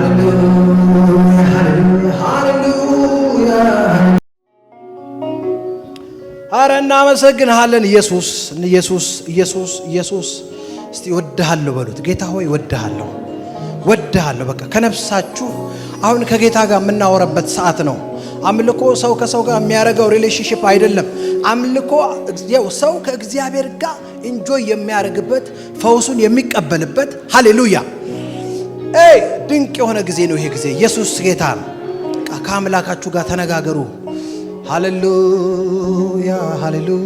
ሃሌሉያ ሃሌሉያ ሃሌሉያ። ኧረ እናመሰግንሃለን ኢየሱስ ኢየሱስ ኢየሱስ ኢየሱስ። እስቲ ወድሃለሁ በሉት። ጌታ ሆይ ወድሃለሁ ወድሃለሁ። በቃ ከነፍሳችሁ አሁን ከጌታ ጋር የምናወራበት ሰዓት ነው። አምልኮ ሰው ከሰው ጋር የሚያደርገው ሪሌሽንሺፕ አይደለም። አምልኮ ሰው ከእግዚአብሔር ጋር ኢንጆይ የሚያደርግበት ፈውሱን የሚቀበልበት ሃሌሉያ ድንቅ የሆነ ጊዜ ነው ይሄ ጊዜ። ኢየሱስ ጌታ ነው። ከአምላካችሁ ጋር ተነጋገሩ። ሃሌሉያ ሃሌሉያ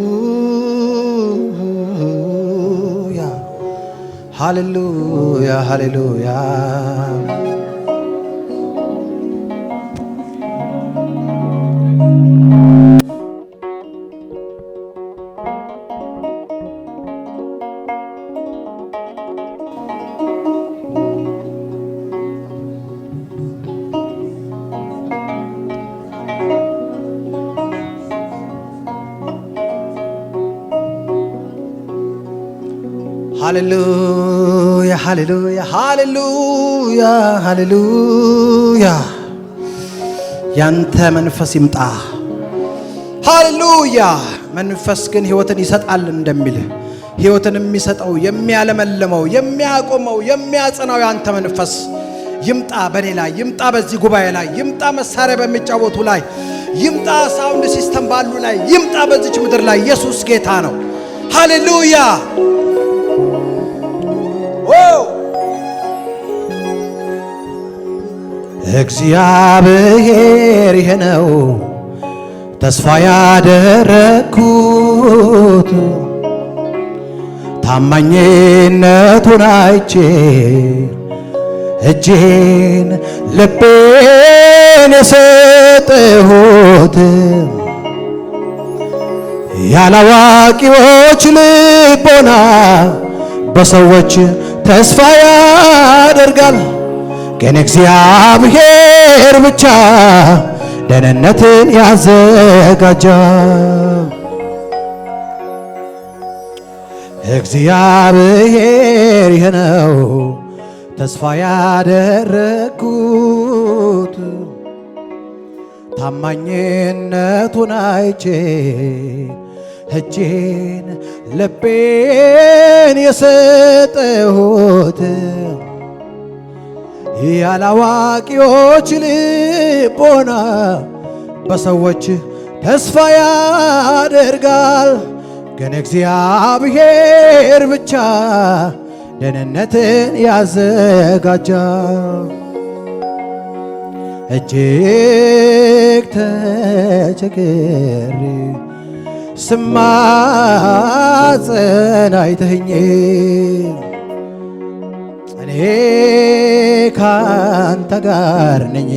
ሃሌሉያ ሃሌሉያ። ሃሌሉያ ሃሌሉያ ሃሌሉያ ሃሌሉያ። ያንተ መንፈስ ይምጣ። ሃሌሉያ። መንፈስ ግን ሕይወትን ይሰጣል እንደሚል ሕይወትን የሚሰጠው የሚያለመልመው የሚያቆመው የሚያጸናው ያንተ መንፈስ ይምጣ። በኔ ላይ ይምጣ፣ በዚህ ጉባኤ ላይ ይምጣ፣ መሳሪያ በሚጫወቱ ላይ ይምጣ፣ ሳውንድ ሲስተም ባሉ ላይ ይምጣ፣ በዚች ምድር ላይ ኢየሱስ ጌታ ነው። ሃሌሉያ። እግዚአብሔር ይሄ ነው ተስፋ ያደረግኩት፣ ታማኝነቱን አይቼ እጄን ልቤን የሰጠሁት፣ ያላዋቂዎች ልቦና በሰዎች ተስፋ ያደርጋል፣ ግን እግዚአብሔር ብቻ ደህንነትን ያዘጋጃል። እግዚአብሔር ይህ ነው ተስፋ ያደረግኩት፣ ታማኝነቱን አይቼ እጄን ልቤን የሰጠሁት፣ ያላዋቂዎች ልቦና በሰዎች ተስፋ ያደርጋል፣ ግን እግዚአብሔር ብቻ ደህንነትን ያዘጋጃል። እጅግ ተቸግሬ ስማጸን አይተኸኝ፣ እኔ ካንተ ጋር ነኝ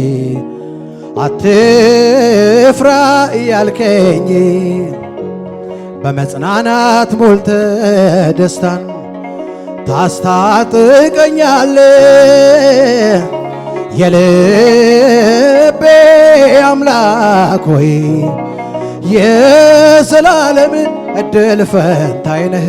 አትፍራ እያልከኝ፣ በመጽናናት ሞልተ ደስታን ታስታጥቀኛለ። የልቤ አምላክ ሆይ የዘላለም ዕድል ፈንታዬ ነህ።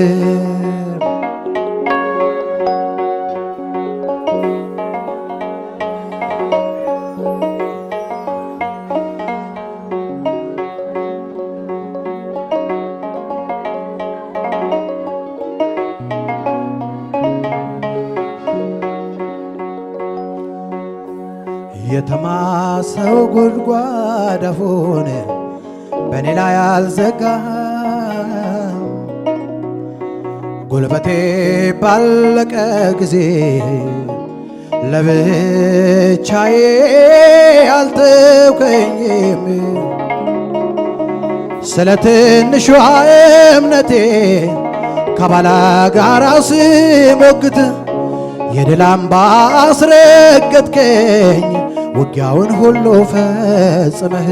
የተማሰው ጉድጓድ አፉን በኔ ላይ አልዘጋ፣ ጉልበቴ ባለቀ ጊዜ ለብቻዬ አልተውከኝም። ስለ ትንሿ እምነቴ ከባላጋራ ስሞግት የድል አምባ አስረገጥከኝ፣ ውጊያውን ሁሉ ፈጽመህ።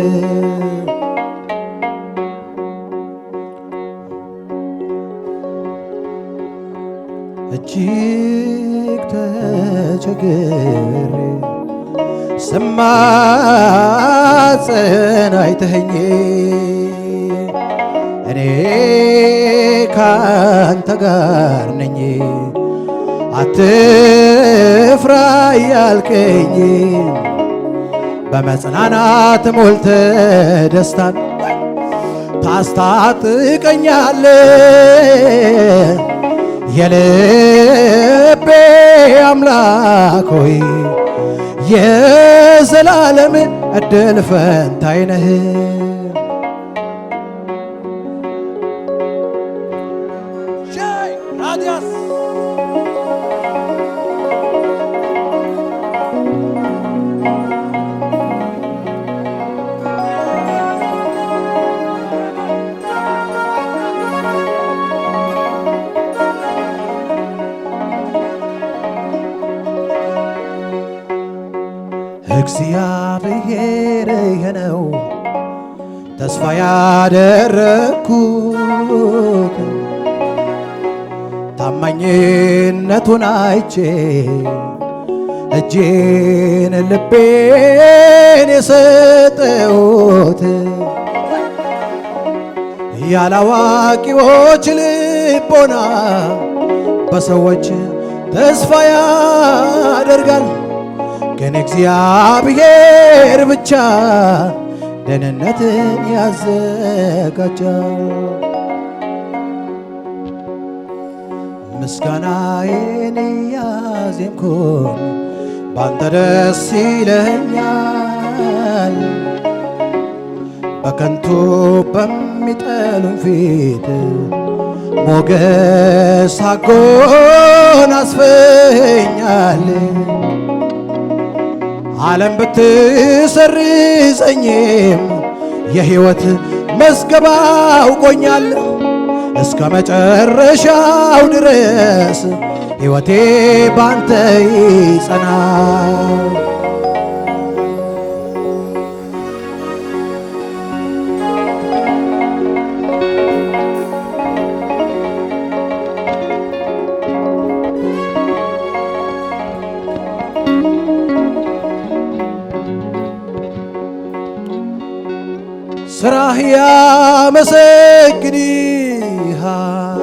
እጅግ ተቸግሬ ስማጸን አይተኸኝ፣ እኔ ካንተ ጋር ነኝ አትፍራ ያልከኝ በመጽናናት ሞልተ ደስታን ታስታጥቀኛለ የልቤ አምላክ ሆይ የዘላለም እድል ፈንታዬ ነህ። እግዚአብሔር የነው ተስፋ ያደረግኩት ታማኝነቱን አይቼ እጄን ልቤን የሰጠሁት ያላዋቂዎች ልቦና በሰዎች ተስፋ ያደርጋል፣ ግን እግዚአብሔር ብቻ ደህንነትን ያዘጋጃል። ምስጋናዬን ያዜምኩኝ ባንተ ደስ ይለኛል፣ በከንቱ በሚጠሉኝ ፊት ሞገስ አጎናጽፈኸኛል። ዓለም ብትሰርዘኝም የሕይወት መዝገብ አውቆኛል። እስከ መጨረሻው ድረስ ሕይወቴ ባንተ ይጸናል። ስራህ ያመሰግንሃል፣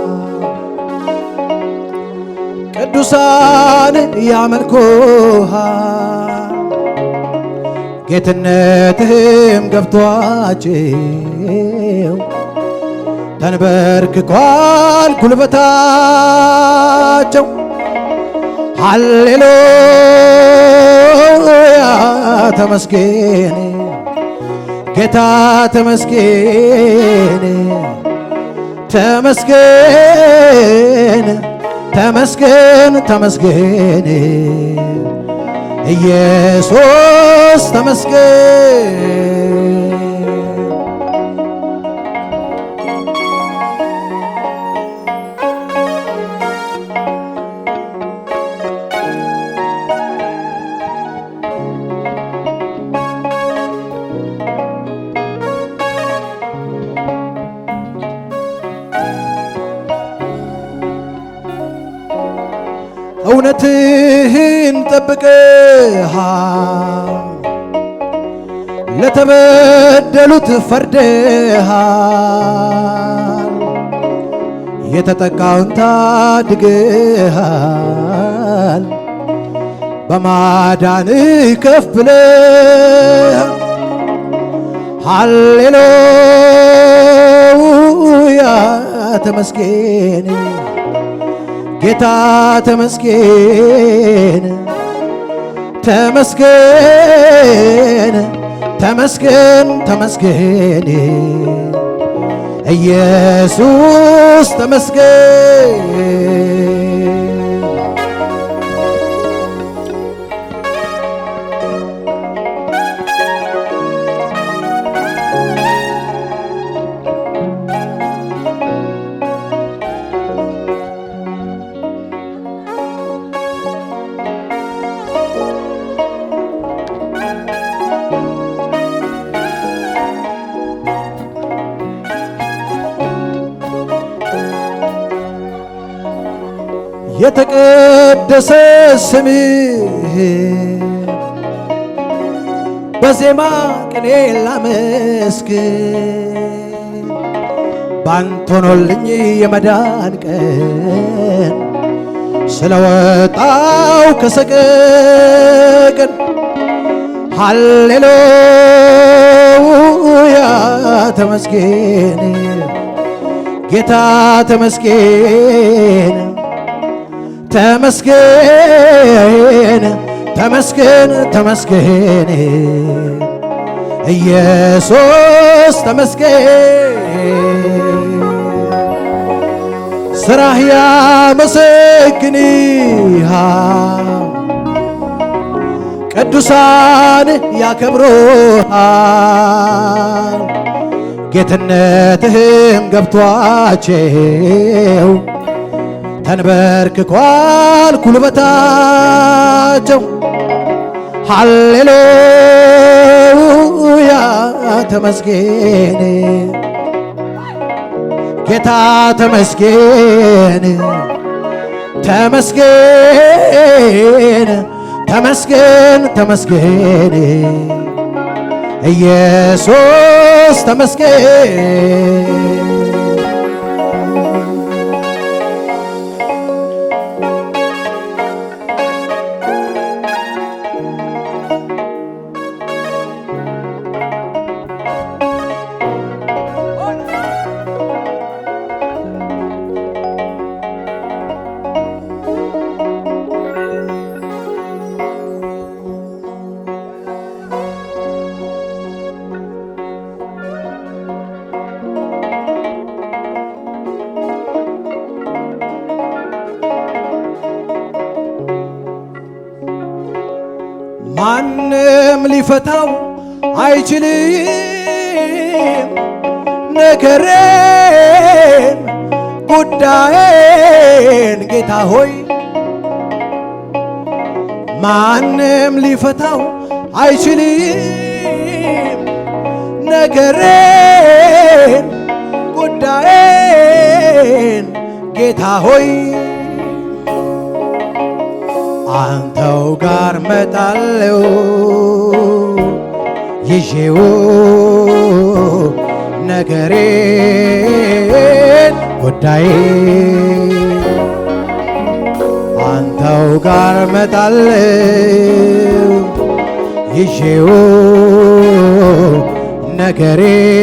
ቅዱሳን ያመልኩሃል። ጌትነትህም ገብቷቸው ተንበርክኳል ጉልበታቸው። ሃሌሉያ ተመስገን ጌታ ተመስገን ተመስገን ተመስገን ተመስገን ኢየሱስ ተመስገን። እውነትህን ጠብቀሃል፣ ለተበደሉት ፈርደሃል፣ የተጠቃውን ታድገሃል። በማዳንህ ከፍ ብለህ ሃሌሉያ ተመስገን ጌታ ተመስገን ተመስገን ተመስገን ተመስገን ኢየሱስ ተመስገን። የተቀደሰ ስምህ በዜማ ቅኔ ላመስግን፣ ባንተ ሆኖልኝ የመዳን ቀን ስለወጣው ከሰቀቀን ሃሌሉያ ተመስገን ጌታ ተመስገን ተመስገን ተመስገን ተመስገን ኢየሱስ ተመስገን ስራህ ያመሰግንሃል ቅዱሳን ያከብሩሃል ጌትነትህም ገብቷቸው ተንበርክኳል ጉልበታቸው ሃሌሉያ ተመስገን ጌታ ተመስገን ተመስገን ተመስገን ተመስገን ኢየሱስ ተመስገን ማንም ሊፈታው አይችልም ነገሬን ጉዳዬን ጌታ ሆይ ማንም ሊፈታው አይችልም ነገሬን ጉዳዬን ጌታ ሆይ አንተው ጋር መጣለው ይዤው ነገሬን ጉዳዬን አንተው ጋር መጣለው ይዤው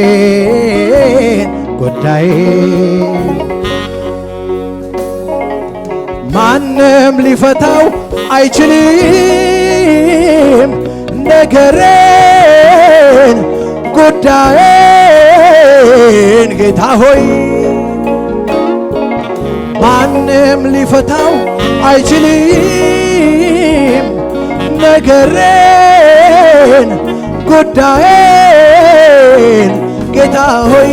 ነገሬን ጉዳዬን ማንም ሊፈታው አይችልም ነገሬን ጉዳዬን ጌታ ሆይ ማንም ሊፈታው አይችልም ነገሬን ጉዳዬን ጌታ ሆይ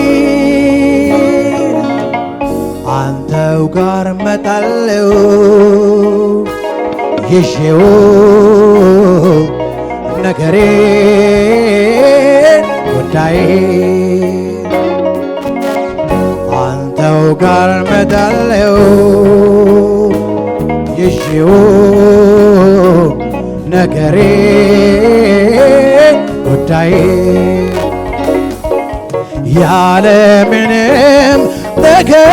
አንተው ጋር መጣለው ይዤው ነገሬን ጉዳዬን አንተው ጋር መጣለው ይዤው ነገሬን ጉዳዬን ያለምንም ነገር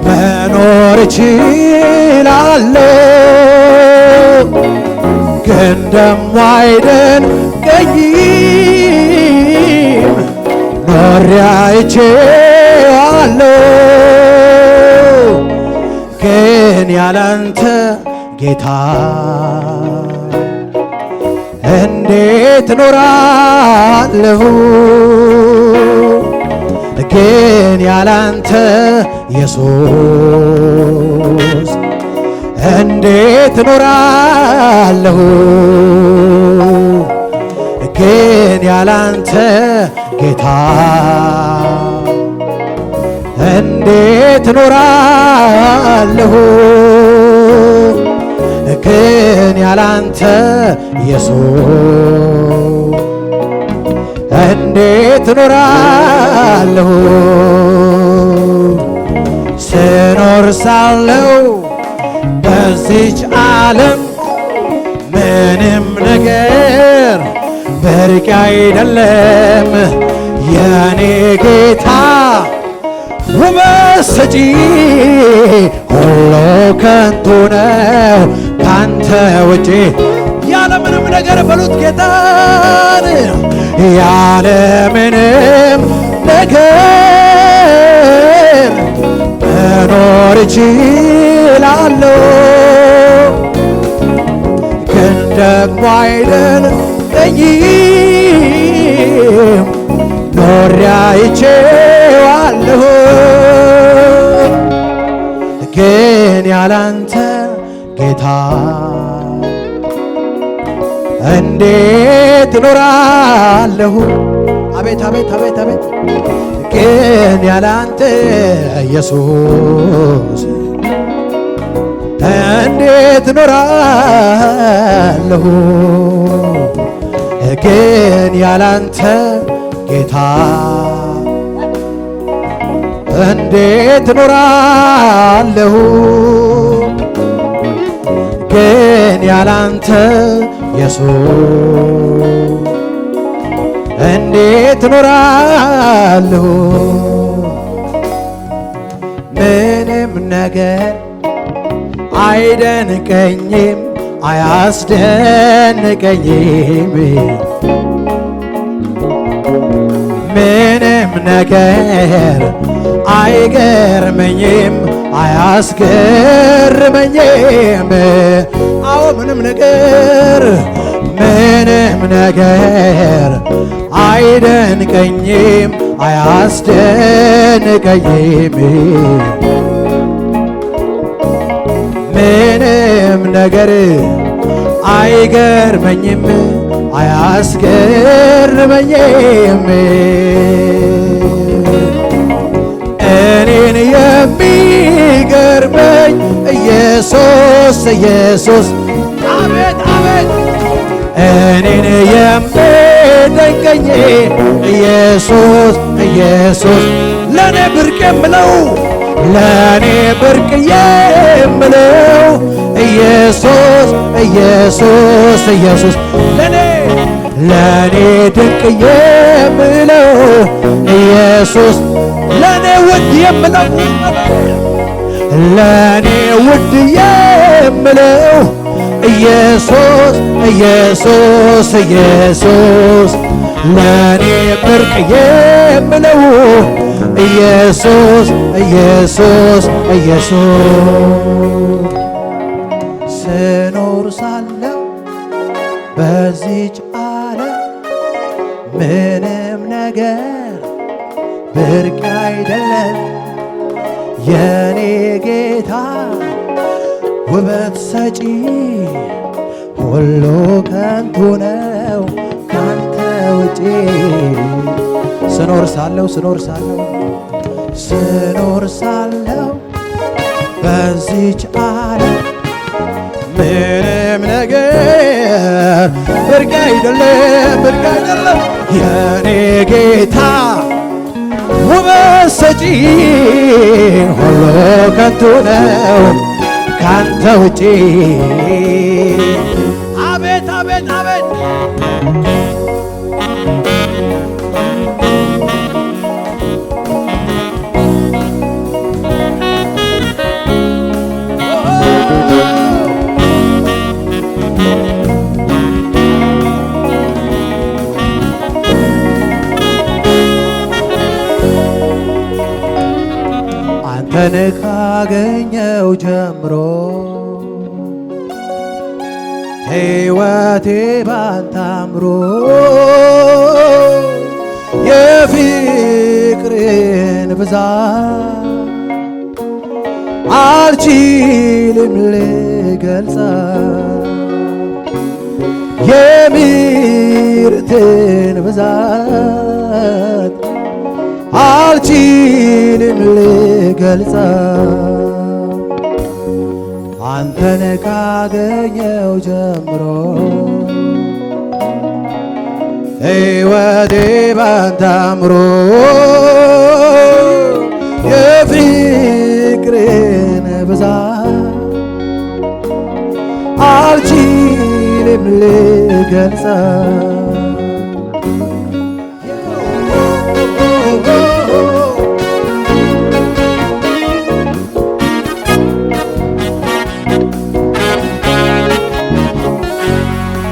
መኖር እችላለሁ ግን ደሞ አይደንቀኝም ኖሬ አይቼዋለሁ ግን ያላንተ ጌታ እንዴት ኖራለሁ ግን ያላንተ ኢየሱስ እንዴት ኖራለሁ ግን ያላንተ ጌታ እንዴት ኖራለሁ ግን ያላንተ ኢየሱስ እንዴት ኖራለሁ ስኖር ሳለው በዚች ዓለም ምንም ነገር በርቅ አይደለም የኔ ጌታ ውበት ሰጪ ሁሉ ከንቱ ነው ካንተ ውጪ ያለምንም ነገር በሉት ጌታን ያለምንም ነገር መኖር እችላለሁ ግን ደግሞ አይደለኝም ኖሬ አይቼዋለሁ ግን ያላንተ ጌታ እንዴት እኖራለሁ አቤት አቤት አቤት አቤት ግን ያላንተ ኢየሱስ እንዴት እኖራለሁ ግን ያላንተ ጌታ እንዴት እኖራለሁ ግን ያላንተ ኢየሱስ እንዴት እኖራለሁ ምንም ነገር አይደንቀኝም አያስደንቀኝም ምንም ነገር አይገርመኝም አያስገርመኝም አዎ ምንም ነገር አይደንቀኝም አያስደንቀኝም ምንም ነገር አይገርመኝም አያስገርመኝም እኔን የሚገርመኝ ኢየሱስ ኢየሱስ አቤት አቤት እኔን የሚደንቀኝ ኢየሱስ ኢየሱስ ለኔ ብርቅ የምለው ኢየሱስ ኢየሱስ ኢየሱስ ለኔ ድንቅ የምለው ኢየሱስ ለኔ ውድ የምለው ኢየሱስ ኢየሱስ ኢየሱስ ለኔ ብርቅ የምለው ኢየሱስ ኢየሱስ ኢየሱስ ስኖር ሳለው በዚች ዓለም ምንም ነገር ብርቅ አይደለም የኔ ጌታ ውበት ሰጪ ሁሉ ከንቱ ነው ካንተ ውጪ ስኖር ሳለው በዚች ዓለም ምንም ነገር ብርቅ አይደለም የኔ ጌታ ውበት ሰጪ ሁሉ ከንቱ ነው ካንተ ውጪ አቤት አቤት አቤት አንተን ካገኘው ጀምሮ ሕይወቴ ባንተ አምሮ የፍቅርን ብዛት አልችልም ልገልጸው የምሕረትን ብዛት አልችልም ልገልጸው አንተን ካገኘው ጀምሮ ሕይወቴ ባንተ አምሮ የፍቅርን ብዛት አልችልም ልገልጸው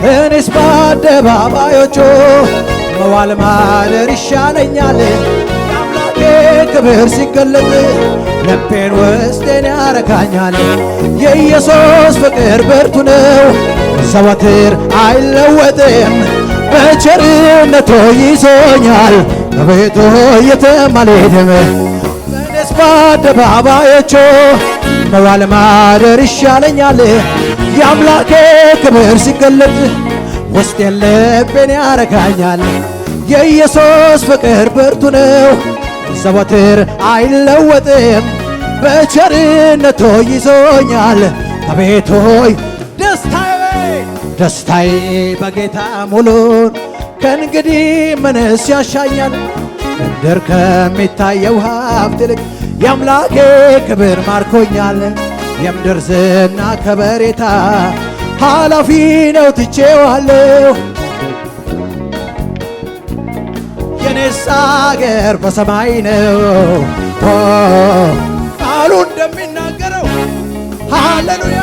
እኔስ በአደባባዮቹ መዋል ማደር ይሻለኛል። የአምላኬ ክብር ሲገለጥ ልቤን ውስጤን ያረካኛል። የኢየሱስ ፍቅር ብርቱ ነው ዘወትር አይለወጥም። በቸርነቱ ይዞኛል በቤቱ የትም አልሄድም። እኔስ በአደባባዮቹ መዋል ማደር ይሻለኛል። የአምላኬ ክብር ሲገለጥ ውስጤን ልቤን ያረካኛል። የኢየሱስ ፍቅር ብርቱ ነው ዘወትር አይለወጥም። በቸርነቱ ይዞኛል አቤቱ ደስታዬ በጌታ ሙሉን ከእንግዲህ ምንስ ያሻኛል? ምድር ከሚታየው ሀብት ይልቅ የአምላኬ ክብር ማርኮኛል። የምድር ዝና ከበሬታ ኃላፊ ነው ትቼዋለሁ። የኔስ አገር በሰማይ ነው ቃሉ እንደሚናገረው ሃሌሉያ።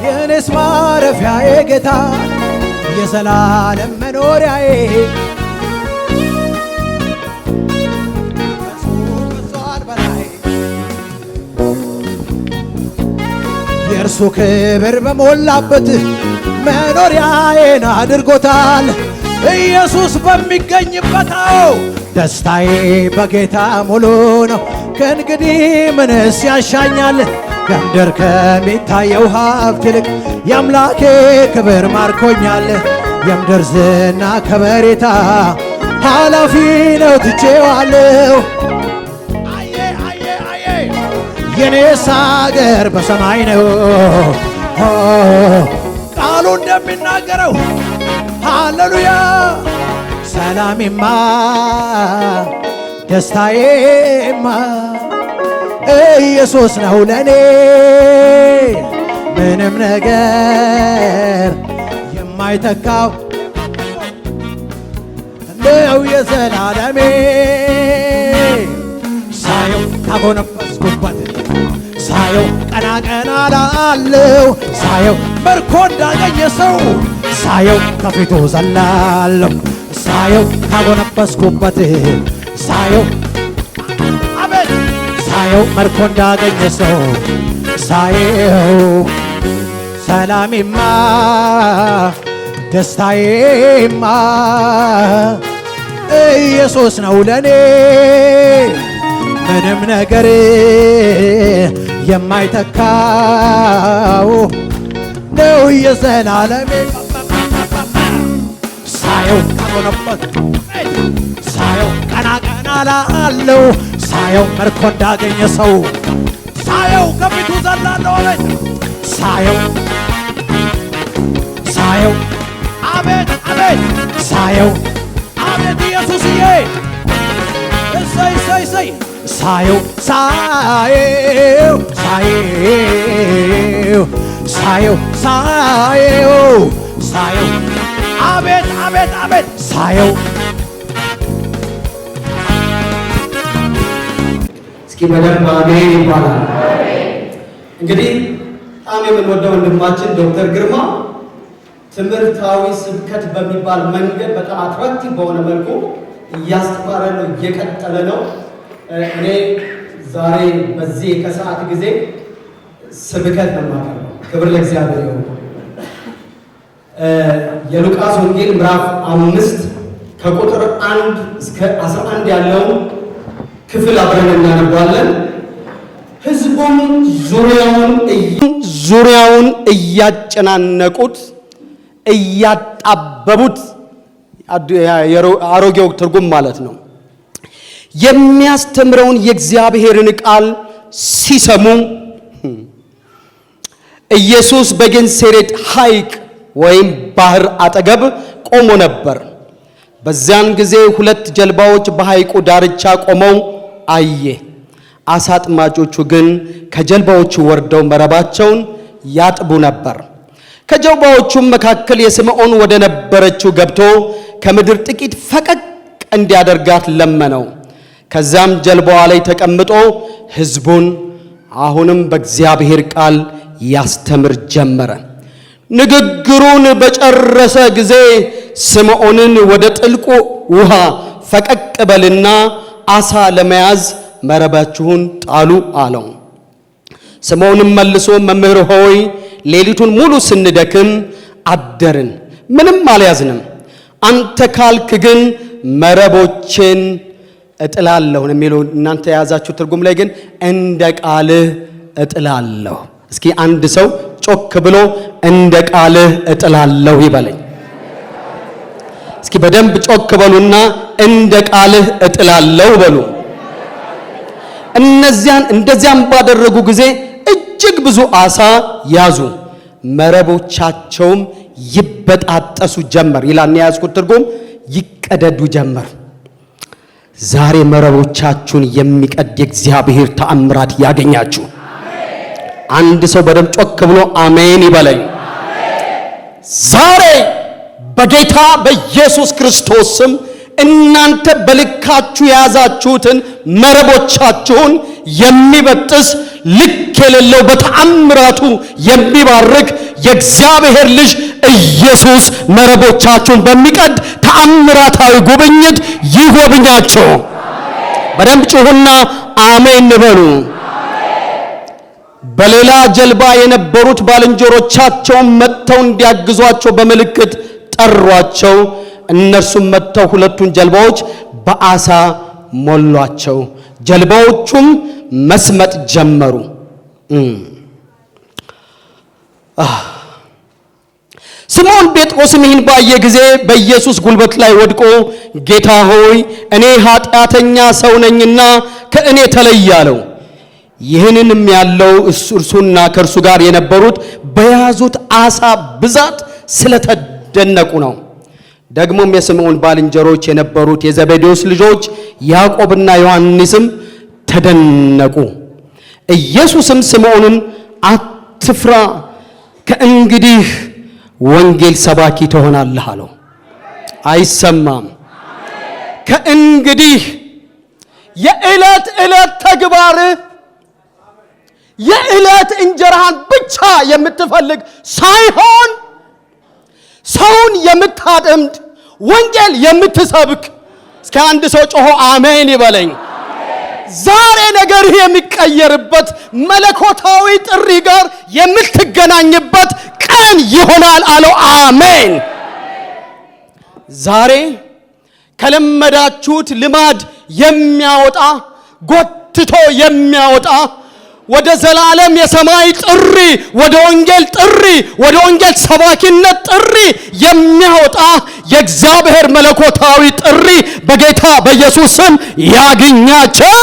የኔስ ማረፊያዬ ጌታ የዘላለም መኖሪያዬ ከሷል በላይ የእርሱ ክብር በሞላበት መኖሪያዬን አድርጎታል። ኢየሱስ በሚገኝበታው ደስታዬ በጌታ ሙሉ ነው። ከእንግዲህ ምንስ ያሻኛል? ከምድር ከሚታየው ሀብት ይልቅ የአምላኬ ክብር ማርኮኛል። የምድር ዝና ከበሬታ ኃላፊ ነው ትቼዋለሁ። የኔስ አገር በሰማይ ነው ቃሉ እንደሚናገረው ሃሌሉያ። ሰላሜማ ደስታዬማ ኢየሱስ ነው ለኔ ምንም ነገር የማይተካው ነው የዘላለሜ። ሳየው ካጎነበስኩበት ሳየው ቀና ቀና ላለው ሳየው ምርኮ እንዳገኘ ሰው ሳየው ከፊቱ ዘላለሁ ሳየው ካጎነበስኩበት ሳየው ሳየው ምርኮ እንዳገኘ ሰው ሳየው ሰላሜማ ደስታዬማ ኢየሱስ ነው ለኔ ምንም ነገር የማይተካው ነው የዘላለሜ። ሳየው ካጎነበስኩበት ሳየው ቀና ቀና ላለው ሳየው ምርኮ እንዳገኘ ሰው ሳየው ከፊቱ ዘላለሁ አቤት ሳየው አቤት አቤት ሳየው አቤት ኢየሱስዬ እሰይ እሰይ እሰይ ሳየው አቤት አቤት አቤት ሳየው በደንብ አሜን ይባላል። እንግዲህ በጣም የምንወደው ወንድማችን ዶክተር ግርማ ትምህርታዊ ስብከት በሚባል መንገድ በጣም አትራክቲቭ በሆነ መልኩ እያስተማረ ነው፣ እየቀጠለ ነው። እኔ ዛሬ በዚህ ከሰዓት ጊዜ ስብከት ነው የማቀርበው። ክብር ለእግዚአብሔር ይሁን። የሉቃስ ወንጌል ምዕራፍ 5 ከቁጥር 1 እስከ 11 ያለውን ክፍል አብረን እናነባለን። ሕዝቡም ዙሪያውን እያጨናነቁት እያጣበቡት፣ አሮጌው ትርጉም ማለት ነው፣ የሚያስተምረውን የእግዚአብሔርን ቃል ሲሰሙ ኢየሱስ በጌንሴሬጥ ሐይቅ ወይም ባህር አጠገብ ቆሞ ነበር። በዚያን ጊዜ 2 ጀልባዎች በሐይቁ ዳርቻ ቆመው አየ። አሳ አጥማጆቹ ግን ከጀልባዎቹ ወርደው መረባቸውን ያጥቡ ነበር። ከጀልባዎቹም መካከል የስምዖን ወደ ነበረችው ገብቶ ከምድር ጥቂት ፈቀቅ እንዲያደርጋት ለመነው። ከዚያም ጀልባዋ ላይ ተቀምጦ ሕዝቡን አሁንም በእግዚአብሔር ቃል ያስተምር ጀመረ። ንግግሩን በጨረሰ ጊዜ ስምዖንን ወደ ጥልቁ ውሃ ፈቀቅ በልና አሳ ለመያዝ መረባችሁን ጣሉ አለው። ስምዖንም መልሶ መምህር ሆይ ሌሊቱን ሙሉ ስንደክም አደርን፣ ምንም አልያዝንም። አንተ ካልክ ግን መረቦችን እጥላለሁ የሚለው እናንተ የያዛችሁ ትርጉም ላይ ግን እንደ ቃልህ እጥላለሁ። እስኪ አንድ ሰው ጮክ ብሎ እንደ ቃልህ እጥላለሁ ይበለኝ። እስኪ በደንብ ጮክ በሉና እንደ ቃልህ እጥላለሁ በሉ። እንደዚያም ባደረጉ ጊዜ እጅግ ብዙ አሳ ያዙ፣ መረቦቻቸውም ይበጣጠሱ ጀመር ይላል የያዝኩት ትርጉም፣ ይቀደዱ ጀመር። ዛሬ መረቦቻችሁን የሚቀድ የእግዚአብሔር ተአምራት ያገኛችሁ። አንድ ሰው በደም ጮክ ብሎ አሜን ይበለኝ። ዛሬ በጌታ በኢየሱስ ክርስቶስ ስም እናንተ በልካችሁ የያዛችሁትን መረቦቻችሁን የሚበጥስ ልክ የሌለው በተአምራቱ የሚባርክ የእግዚአብሔር ልጅ ኢየሱስ መረቦቻችሁን በሚቀድ ተአምራታዊ ጉብኝት ይጎብኛቸው። በደንብ ጩሁና አሜን በሉ። በሌላ ጀልባ የነበሩት ባልንጀሮቻቸውን መጥተው እንዲያግዟቸው በምልክት ጠሯቸው። እነርሱም መጥተው ሁለቱን ጀልባዎች በአሳ ሞሏቸው፣ ጀልባዎቹም መስመጥ ጀመሩ። ስምዖን ጴጥሮስም ይህን ባየ ጊዜ በኢየሱስ ጉልበት ላይ ወድቆ ጌታ ሆይ እኔ ኃጢአተኛ ሰው ነኝና ከእኔ ተለይ አለው። ይህንንም ያለው እርሱና ከእርሱ ጋር የነበሩት በያዙት አሳ ብዛት ስለተደነቁ ነው። ደግሞም የስምዖን ባልንጀሮች የነበሩት የዘቤዴዎስ ልጆች ያዕቆብና ዮሐንስም ተደነቁ። ኢየሱስም ስምዖንን አትፍራ፣ ከእንግዲህ ወንጌል ሰባኪ ትሆናለህ አለው። አይሰማም። ከእንግዲህ የዕለት ዕለት ተግባር የዕለት እንጀራህን ብቻ የምትፈልግ ሳይሆን ሰውን የምታጠምድ ወንጌል የምትሰብክ። እስከ አንድ ሰው ጮሆ አሜን ይበለኝ። ዛሬ ነገርህ የሚቀየርበት መለኮታዊ ጥሪ ጋር የምትገናኝበት ቀን ይሆናል አለው። አሜን። ዛሬ ከለመዳችሁት ልማድ የሚያወጣ ጎትቶ የሚያወጣ ወደ ዘላለም የሰማይ ጥሪ፣ ወደ ወንጌል ጥሪ፣ ወደ ወንጌል ሰባኪነት ጥሪ የሚያወጣ የእግዚአብሔር መለኮታዊ ጥሪ በጌታ በኢየሱስ ስም ያግኛቸው።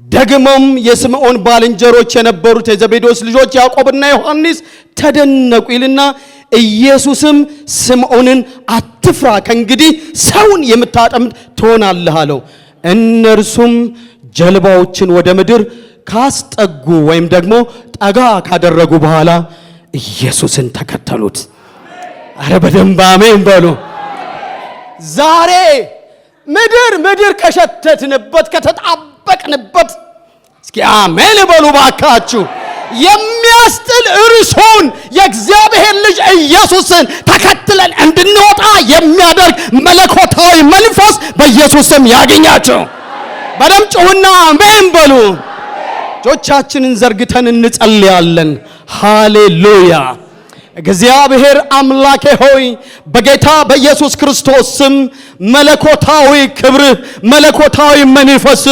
ደግሞም የስምዖን ባልንጀሮች የነበሩት የዘቤዴዎስ ልጆች ያዕቆብና ዮሐንስ ተደነቁ ይልና ኢየሱስም ስምዖንን አትፍራ፣ ከእንግዲህ ሰውን የምታጠምድ ትሆናለህ አለው። እነርሱም ጀልባዎችን ወደ ምድር ካስጠጉ ወይም ደግሞ ጠጋ ካደረጉ በኋላ ኢየሱስን ተከተሉት። አረ በደንብ አሜን በሉ። ዛሬ ምድር ከሸተትንበት ከተጣበቅንበት እስኪ አሜን በሉ ባካችሁ። የሚያስጥል እርሱን የእግዚአብሔር ልጅ ኢየሱስን ተከትለን እንድንወጣ የሚያደርግ መለኮታዊ መንፈስ በኢየሱስ ስም ያገኛቸው። በደም ጩሁና አሜን በሉ። እጆቻችንን ዘርግተን እንጸልያለን። ሃሌሉያ። እግዚአብሔር አምላኬ ሆይ በጌታ በኢየሱስ ክርስቶስ ስም መለኮታዊ ክብር፣ መለኮታዊ መንፈስ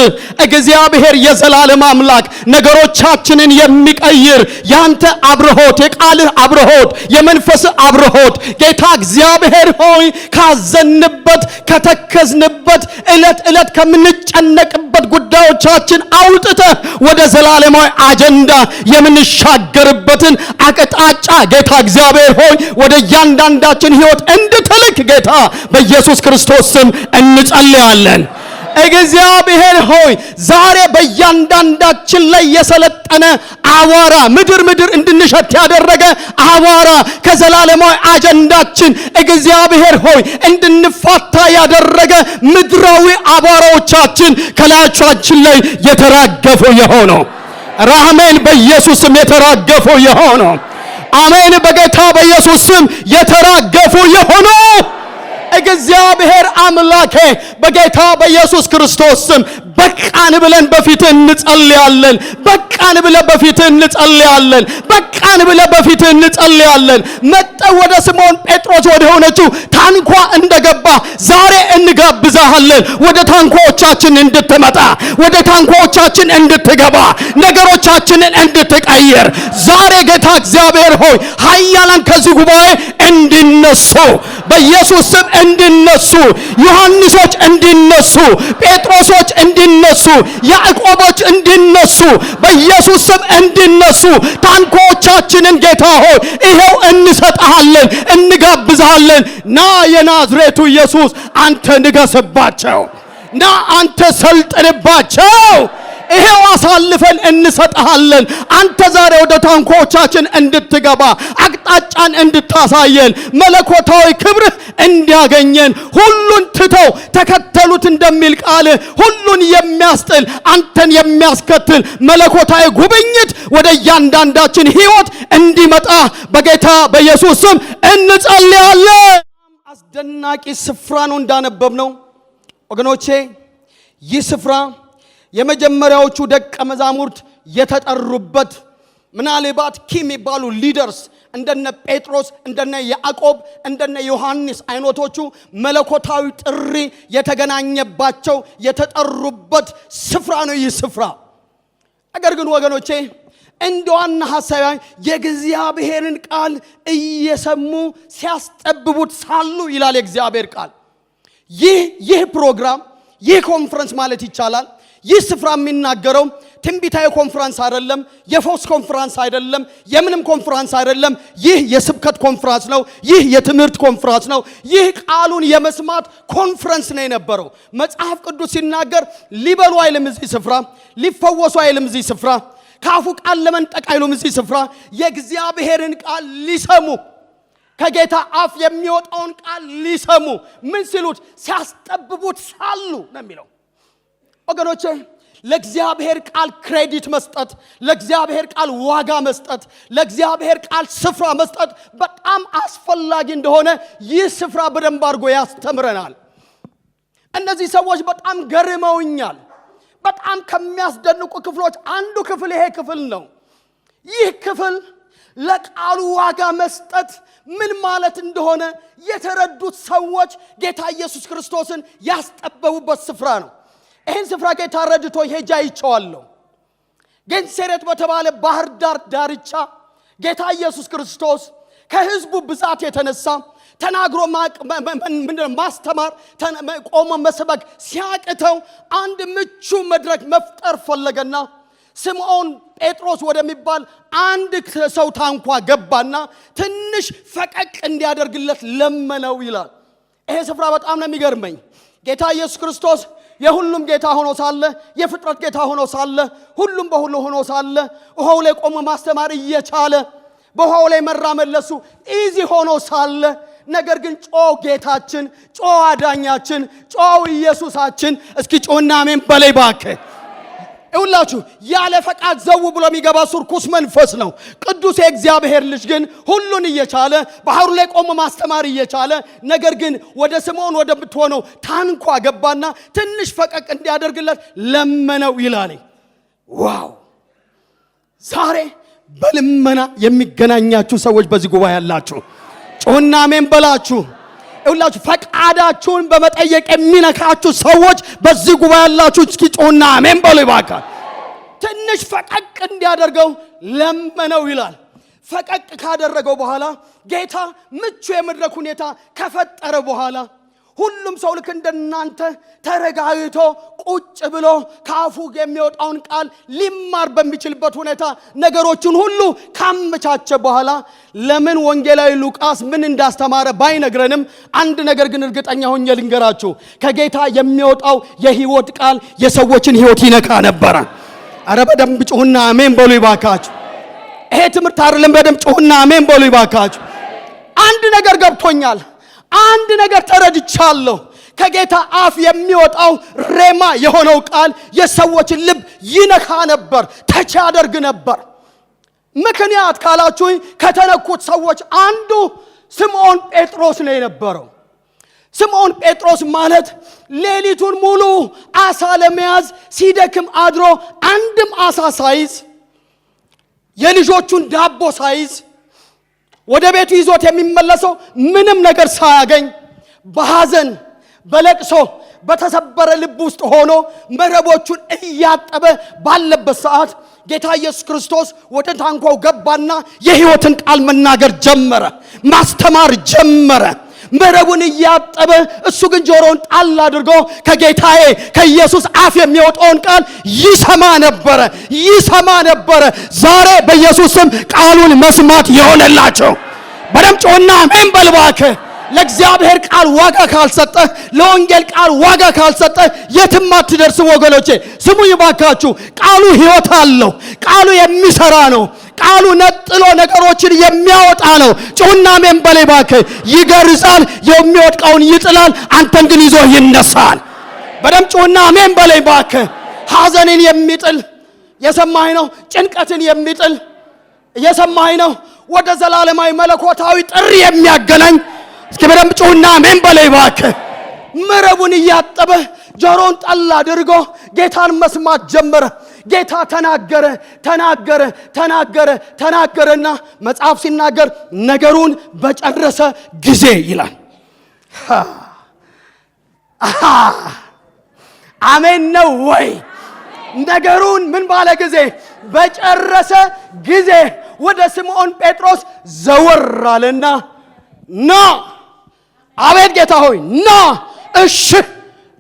እግዚአብሔር የዘላለም አምላክ ነገሮቻችንን የሚቀይር ያንተ አብርሆት፣ የቃልህ አብርሆት፣ የመንፈስ አብርሆት ጌታ እግዚአብሔር ሆይ ካዘንበት፣ ከተከዝንበት፣ ዕለት ከምንጨነቅበት ጉዳዮቻችን አውጥተህ ወደ ዘላለማዊ አጀንዳ የምንሻገርበትን አቅጣጫ ጌታ እግዚአብሔር ሆይ ወደ እያንዳንዳችን ሕይወት እንድትልክ ጌታ በኢየሱስ ክርስቶስ ስም እንጸልያለን። እግዚአብሔር ሆይ ዛሬ በእያንዳንዳችን ላይ የሰለጠነ አቧራ ምድር እንድንሸት ያደረገ አቧራ ከዘላለማዊ አጀንዳችን እግዚአብሔር ሆይ እንድንፋታ ያደረገ ምድራዊ አቧራዎቻችን ከላያችን ላይ የተራገፉ የሆነው አሜን፣ በኢየሱስ ስም የተራገፉ የሆነው አሜን፣ በጌታ በኢየሱስ ስም የተራገፉ የሆነው እግዚአብሔር አምላኬ በጌታ በኢየሱስ ክርስቶስ ስም በቃን ብለን በፊት እንጸልያለን። በቃን ብለን በፊት እንጸልያለን። በቃን ብለን በፊት እንጸልያለን። መጥተህ ወደ ስምዖን ጴጥሮስ ወደ ሆነችው ታንኳ እንደገባ ዛሬ እንጋብዛሃለን። ወደ ታንኳዎቻችን እንድትመጣ፣ ወደ ታንኳዎቻችን እንድትገባ፣ ነገሮቻችንን እንድትቀይር ዛሬ ጌታ እግዚአብሔር ሆይ ኃያላን ከዚህ ጉባኤ እንዲነሱ በኢየሱስ ስም እንዲነሱ፣ ዮሐንሶች እንዲነሱ፣ ጴጥሮሶች እንዲነሱ፣ ያዕቆቦች እንዲነሱ፣ በኢየሱስ ስም እንዲነሱ ታንኳዎቻችንን ጌታ ሆይ ይሄው እንሰጣለን፣ እንጋብዛለን። ና የናዝሬቱ ኢየሱስ አንተ ንገስባቸው፣ ና አንተ ሰልጥንባቸው። ይሄው አሳልፈን እንሰጣለን። አንተ ዛሬ ወደ ታንኳዎቻችን እንድትገባ፣ አቅጣጫን እንድታሳየን፣ መለኮታዊ ክብርህ እንዲያገኘን፣ ሁሉን ትተው ተከተሉት እንደሚል ቃል ሁሉን የሚያስጥል አንተን የሚያስከትል መለኮታዊ ጉብኝት ወደ እያንዳንዳችን ሕይወት እንዲመጣ በጌታ በኢየሱስ ስም እንጸልያለን። አስደናቂ ስፍራ ነው እንዳነበብነው ወገኖቼ። ይህ ስፍራ የመጀመሪያዎቹ ደቀ መዛሙርት የተጠሩበት ምናልባት የሚባሉ ሊደርስ እንደነ ጴጥሮስ እንደነ ያዕቆብ እንደነ ዮሐንስ አይነቶቹ መለኮታዊ ጥሪ የተገናኘባቸው የተጠሩበት ስፍራ ነው ይህ ስፍራ። ነገር ግን ወገኖቼ እንደ ዋና ሐሳብ የእግዚአብሔርን ቃል እየሰሙ ሲያስጠብቡት ሳሉ ይላል የእግዚአብሔር ቃል። ይህ ፕሮግራም ይህ ኮንፈረንስ ማለት ይቻላል ይህ ስፍራ የሚናገረው ትንቢታዊ ኮንፈረንስ አይደለም፣ የፎስ ኮንፈረንስ አይደለም፣ የምንም ኮንፈረንስ አይደለም። ይህ የስብከት ኮንፈረንስ ነው። ይህ የትምህርት ኮንፈረንስ ነው። ይህ ቃሉን የመስማት ኮንፈረንስ ነው የነበረው። መጽሐፍ ቅዱስ ሲናገር ሊበሉ አይልም እዚህ ስፍራ፣ ሊፈወሱ አይልም እዚህ ስፍራ፣ ካፉ ቃል ለመንጠቅ አይሉም እዚህ ስፍራ። የእግዚአብሔርን ቃል ሊሰሙ ከጌታ አፍ የሚወጣውን ቃል ሊሰሙ ምን ሲሉት ሲያስጠብቡት ሳሉ ነው የሚለው። ወገኖቼ ለእግዚአብሔር ቃል ክሬዲት መስጠት፣ ለእግዚአብሔር ቃል ዋጋ መስጠት፣ ለእግዚአብሔር ቃል ስፍራ መስጠት በጣም አስፈላጊ እንደሆነ ይህ ስፍራ በደንብ አድርጎ ያስተምረናል። እነዚህ ሰዎች በጣም ገርመውኛል። በጣም ከሚያስደንቁ ክፍሎች አንዱ ክፍል ይሄ ክፍል ነው። ይህ ክፍል ለቃሉ ዋጋ መስጠት ምን ማለት እንደሆነ የተረዱት ሰዎች ጌታ ኢየሱስ ክርስቶስን ያስጠበቡበት ስፍራ ነው። ይህን ስፍራ ጌታ ረድቶ ሄጄ አይቼዋለሁ። ጌንሴሬት በተባለ ባህር ዳር ዳርቻ ጌታ ኢየሱስ ክርስቶስ ከሕዝቡ ብዛት የተነሳ ተናግሮ ማስተማር ቆሞ መስበክ ሲያቅተው አንድ ምቹ መድረክ መፍጠር ፈለገና ስምዖን ጴጥሮስ ወደሚባል አንድ ሰው ታንኳ ገባና ትንሽ ፈቀቅ እንዲያደርግለት ለመነው ይላል። ይሄ ስፍራ በጣም ነው የሚገርመኝ። ጌታ ኢየሱስ ክርስቶስ የሁሉም ጌታ ሆኖ ሳለ፣ የፍጥረት ጌታ ሆኖ ሳለ፣ ሁሉም በሁሉ ሆኖ ሳለ፣ ውሃው ላይ ቆሞ ማስተማር እየቻለ በውሃው ላይ መራመድ ለሱ ኢዚ ሆኖ ሳለ፣ ነገር ግን ጮው ጌታችን፣ ጮው አዳኛችን፣ ጮው ኢየሱሳችን እስኪ ጮና አሜን በላይ ባከ። ይውላችሁ ያለ ፈቃድ ዘው ብሎ የሚገባ ርኩስ መንፈስ ነው። ቅዱስ የእግዚአብሔር ልጅ ግን ሁሉን እየቻለ ባህሩ ላይ ቆሞ ማስተማር እየቻለ ነገር ግን ወደ ስምዖን ወደምትሆነው ታንኳ ገባና ትንሽ ፈቀቅ እንዲያደርግለት ለመነው ይላል። ዋው! ዛሬ በልመና የሚገናኛችሁ ሰዎች በዚህ ጉባኤ ያላችሁ ጮና አሜን በላችሁ። ይውላችሁ ፈቃዳችሁን በመጠየቅ የሚነካችሁ ሰዎች በዚህ ጉባኤ ያላችሁ እስኪ ጮና አሜን በሉ ይባካል። ትንሽ ፈቀቅ እንዲያደርገው ለመነው ይላል። ፈቀቅ ካደረገው በኋላ ጌታ ምቹ የመድረክ ሁኔታ ከፈጠረ በኋላ ሁሉም ሰው ልክ እንደናንተ ተረጋግቶ ቁጭ ብሎ ካፉ የሚወጣውን ቃል ሊማር በሚችልበት ሁኔታ ነገሮችን ሁሉ ካመቻቸ በኋላ ለምን ወንጌላዊ ሉቃስ ምን እንዳስተማረ ባይነግረንም አንድ ነገር ግን እርግጠኛ ሆኜ ልንገራችሁ፣ ከጌታ የሚወጣው የሕይወት ቃል የሰዎችን ሕይወት ይነካ ነበረ። አረ በደንብ ጩሁና አሜን በሉ ይባካችሁ። ይሄ ትምህርት አይደለም፣ በደንብ ጩሁና አሜን በሉ ይባካችሁ። አንድ ነገር ገብቶኛል፣ አንድ ነገር ተረድቻለሁ። ከጌታ አፍ የሚወጣው ሬማ የሆነው ቃል የሰዎችን ልብ ይነካ ነበር፣ ተች ያደርግ ነበር። ምክንያት ካላችሁኝ ከተነኩት ሰዎች አንዱ ስምዖን ጴጥሮስ ነው የነበረው። ስምዖን ጴጥሮስ ማለት ሌሊቱን ሙሉ አሳ ለመያዝ ሲደክም አድሮ አንድም አሳ ሳይዝ የልጆቹን ዳቦ ሳይዝ ወደ ቤቱ ይዞት የሚመለሰው ምንም ነገር ሳያገኝ በሐዘን በለቅሶ በተሰበረ ልብ ውስጥ ሆኖ መረቦቹን እያጠበ ባለበት ሰዓት ጌታ ኢየሱስ ክርስቶስ ወደ ታንኳው ገባና የሕይወትን ቃል መናገር ጀመረ፣ ማስተማር ጀመረ። መረቡን እያጠበ እሱ ግን ጆሮውን ጣል አድርጎ ከጌታዬ ከኢየሱስ አፍ የሚወጣውን ቃል ይሰማ ነበረ። ዛሬ በኢየሱስ ስም ቃሉን መስማት ይሆንላችሁ። በደም ጮና አሜን በል እባክህ። ለእግዚአብሔር ቃል ዋጋ ካልሰጠ፣ ለወንጌል ቃል ዋጋ ካልሰጠ የትም አትደርስም ወገኖቼ። ስሙ ይባካችሁ። ቃሉ ሕይወት አለው። ቃሉ የሚሰራ ነው። ቃሉ ነጥሎ ነገሮችን የሚያወጣ ነው። ጮና አሜን በል እባክህ። ይገርጻል፣ የሚወድቀውን ይጥላል፣ አንተን ግን ይዞ ይነሳል። በደም ጮና አሜን በል እባክህ። ሐዘንን የሚጥል የሰማኸኝ ነው። ጭንቀትን የሚጥል የሰማኸኝ ነው። ወደ ዘላለማዊ መለኮታዊ ጥሪ የሚያገናኝ እስኪ በደም ጮና አሜን በል እባክህ። መረቡን እያጠበ ጆሮውን ጣል አድርጎ ጌታን መስማት ጀመረ። ጌታ ተናገረና መጽሐፍ ሲናገር ነገሩን በጨረሰ ጊዜ ይላል። አሜን ነው ወይ? ነገሩን ምን ባለ ጊዜ? በጨረሰ ጊዜ ወደ ስምዖን ጴጥሮስ ዘወር አለና ና፣ አቤት ጌታ ሆይ ና፣ እሺ፣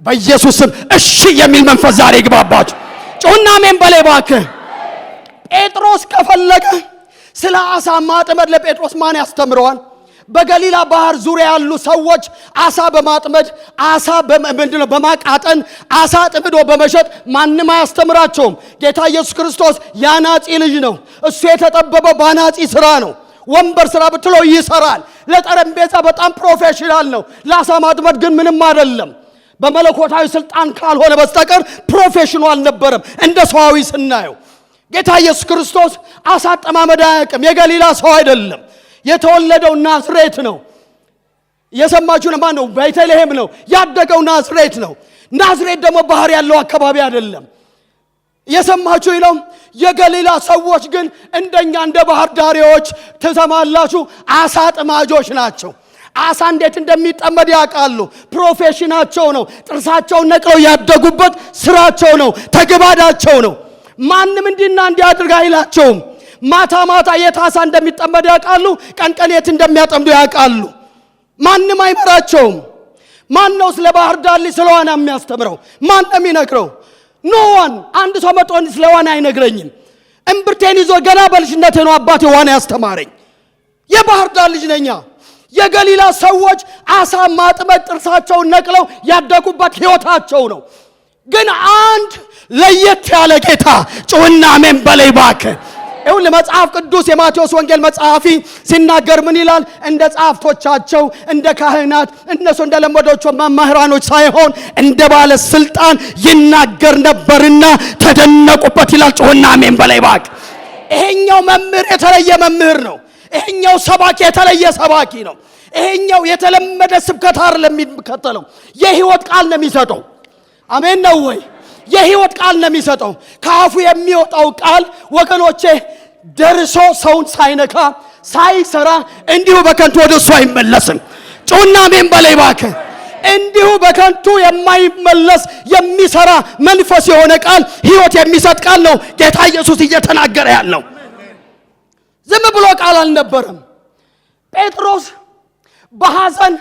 በኢየሱስ ስም እሺ የሚል መንፈስ ዛሬ ይግባባችሁ። ጮና አሜን በል እባክህ። ጴጥሮስ ከፈለገ ስለ አሳ ማጥመድ ለጴጥሮስ ማን ያስተምረዋል? በገሊላ ባህር ዙሪያ ያሉ ሰዎች አሳ በማጥመድ አሳ በማቃጠን አሳ ጥምዶ በመሸጥ ማንም አያስተምራቸውም። ጌታ ኢየሱስ ክርስቶስ ያናጺ ልጅ ነው። እሱ የተጠበበው ባናጺ ስራ ነው። ወንበር ስራ ብትለው ይሰራል። ለጠረጴዛ በጣም ፕሮፌሽናል ነው። ለአሳ ማጥመድ ግን ምንም አይደለም። በመለኮታዊ ስልጣን ካልሆነ በስተቀር ፕሮፌሽናል አልነበረም። እንደ ሰዋዊ ስናየው ጌታ ኢየሱስ ክርስቶስ አሳ አጠማመድ አያውቅም። የገሊላ ሰው አይደለም። የተወለደው ናዝሬት ነው። የሰማችሁ ማን ነው? ቤተልሔም ነው። ያደገው ናዝሬት ነው። ናዝሬት ደግሞ ባህር ያለው አካባቢ አይደለም። የሰማችሁ ነው። የገሊላ ሰዎች ግን እንደኛ እንደ ባህር ዳሪዎች ተሰማላችሁ አሳ ጥማጆች ናቸው። አሳ እንዴት እንደሚጠመድ ያውቃሉ። ፕሮፌሽናቸው ነው። ጥርሳቸውን ነቅለው ያደጉበት ስራቸው ነው። ተግባዳቸው ነው። ማንም እንዲና እንዲያድርግ አይላቸውም። ማታ ማታ የት አሳ እንደሚጠመድ ያውቃሉ። ቀን ቀን የት እንደሚያጠምዱ ያውቃሉ። ማንም አይመራቸውም። ማን ነው ስለ ባህር ዳር ስለ ዋና የሚያስተምረው? ማን ነው የሚነግረው? ኖዋን። አንድ ሰው መጥቶ ስለ ዋና አይነግረኝም። እምብርቴን ይዞ ገና በልጅነቴ ነው አባቴ ዋና ያስተማረኝ። የባህር ዳር ልጅ ነኛ። የገሊላ ሰዎች አሳ ማጥመድ ጥርሳቸውን ነቅለው ያደጉበት ህይወታቸው ነው። ግን አንድ ለየት ያለ ጌታ ጮና አሜን በል እባክህ። ይሁን ለመጽሐፍ ቅዱስ የማቴዎስ ወንጌል መጽሐፊ ሲናገር ምን ይላል? እንደ ጻፍቶቻቸው እንደ ካህናት እነሱ እንደ ለመዶቹ መምህራኖች ሳይሆን እንደ ባለ ስልጣን ይናገር ነበርና ተደነቁበት ይላል። ጮና አሜን በል እባክህ። ይሄኛው መምህር የተለየ መምህር ነው። ይሄኛው ሰባኪ የተለየ ሰባኪ ነው። ይሄኛው የተለመደ ስብከት አይደለም የሚከተለው። የህይወት ቃል ነው የሚሰጠው። አሜን ነው ወይ? የህይወት ቃል ነው የሚሰጠው። ከአፉ የሚወጣው ቃል ወገኖቼ ደርሶ ሰውን ሳይነካ ሳይሰራ እንዲሁ በከንቱ ወደ እሱ አይመለስም። ጮና አሜን በል እባክህ። እንዲሁ በከንቱ የማይመለስ የሚሰራ መንፈስ የሆነ ቃል፣ ህይወት የሚሰጥ ቃል ነው ጌታ ኢየሱስ እየተናገረ ያለው። ዝም ብሎ ቃል አልነበረም። ጴጥሮስ በሐዘን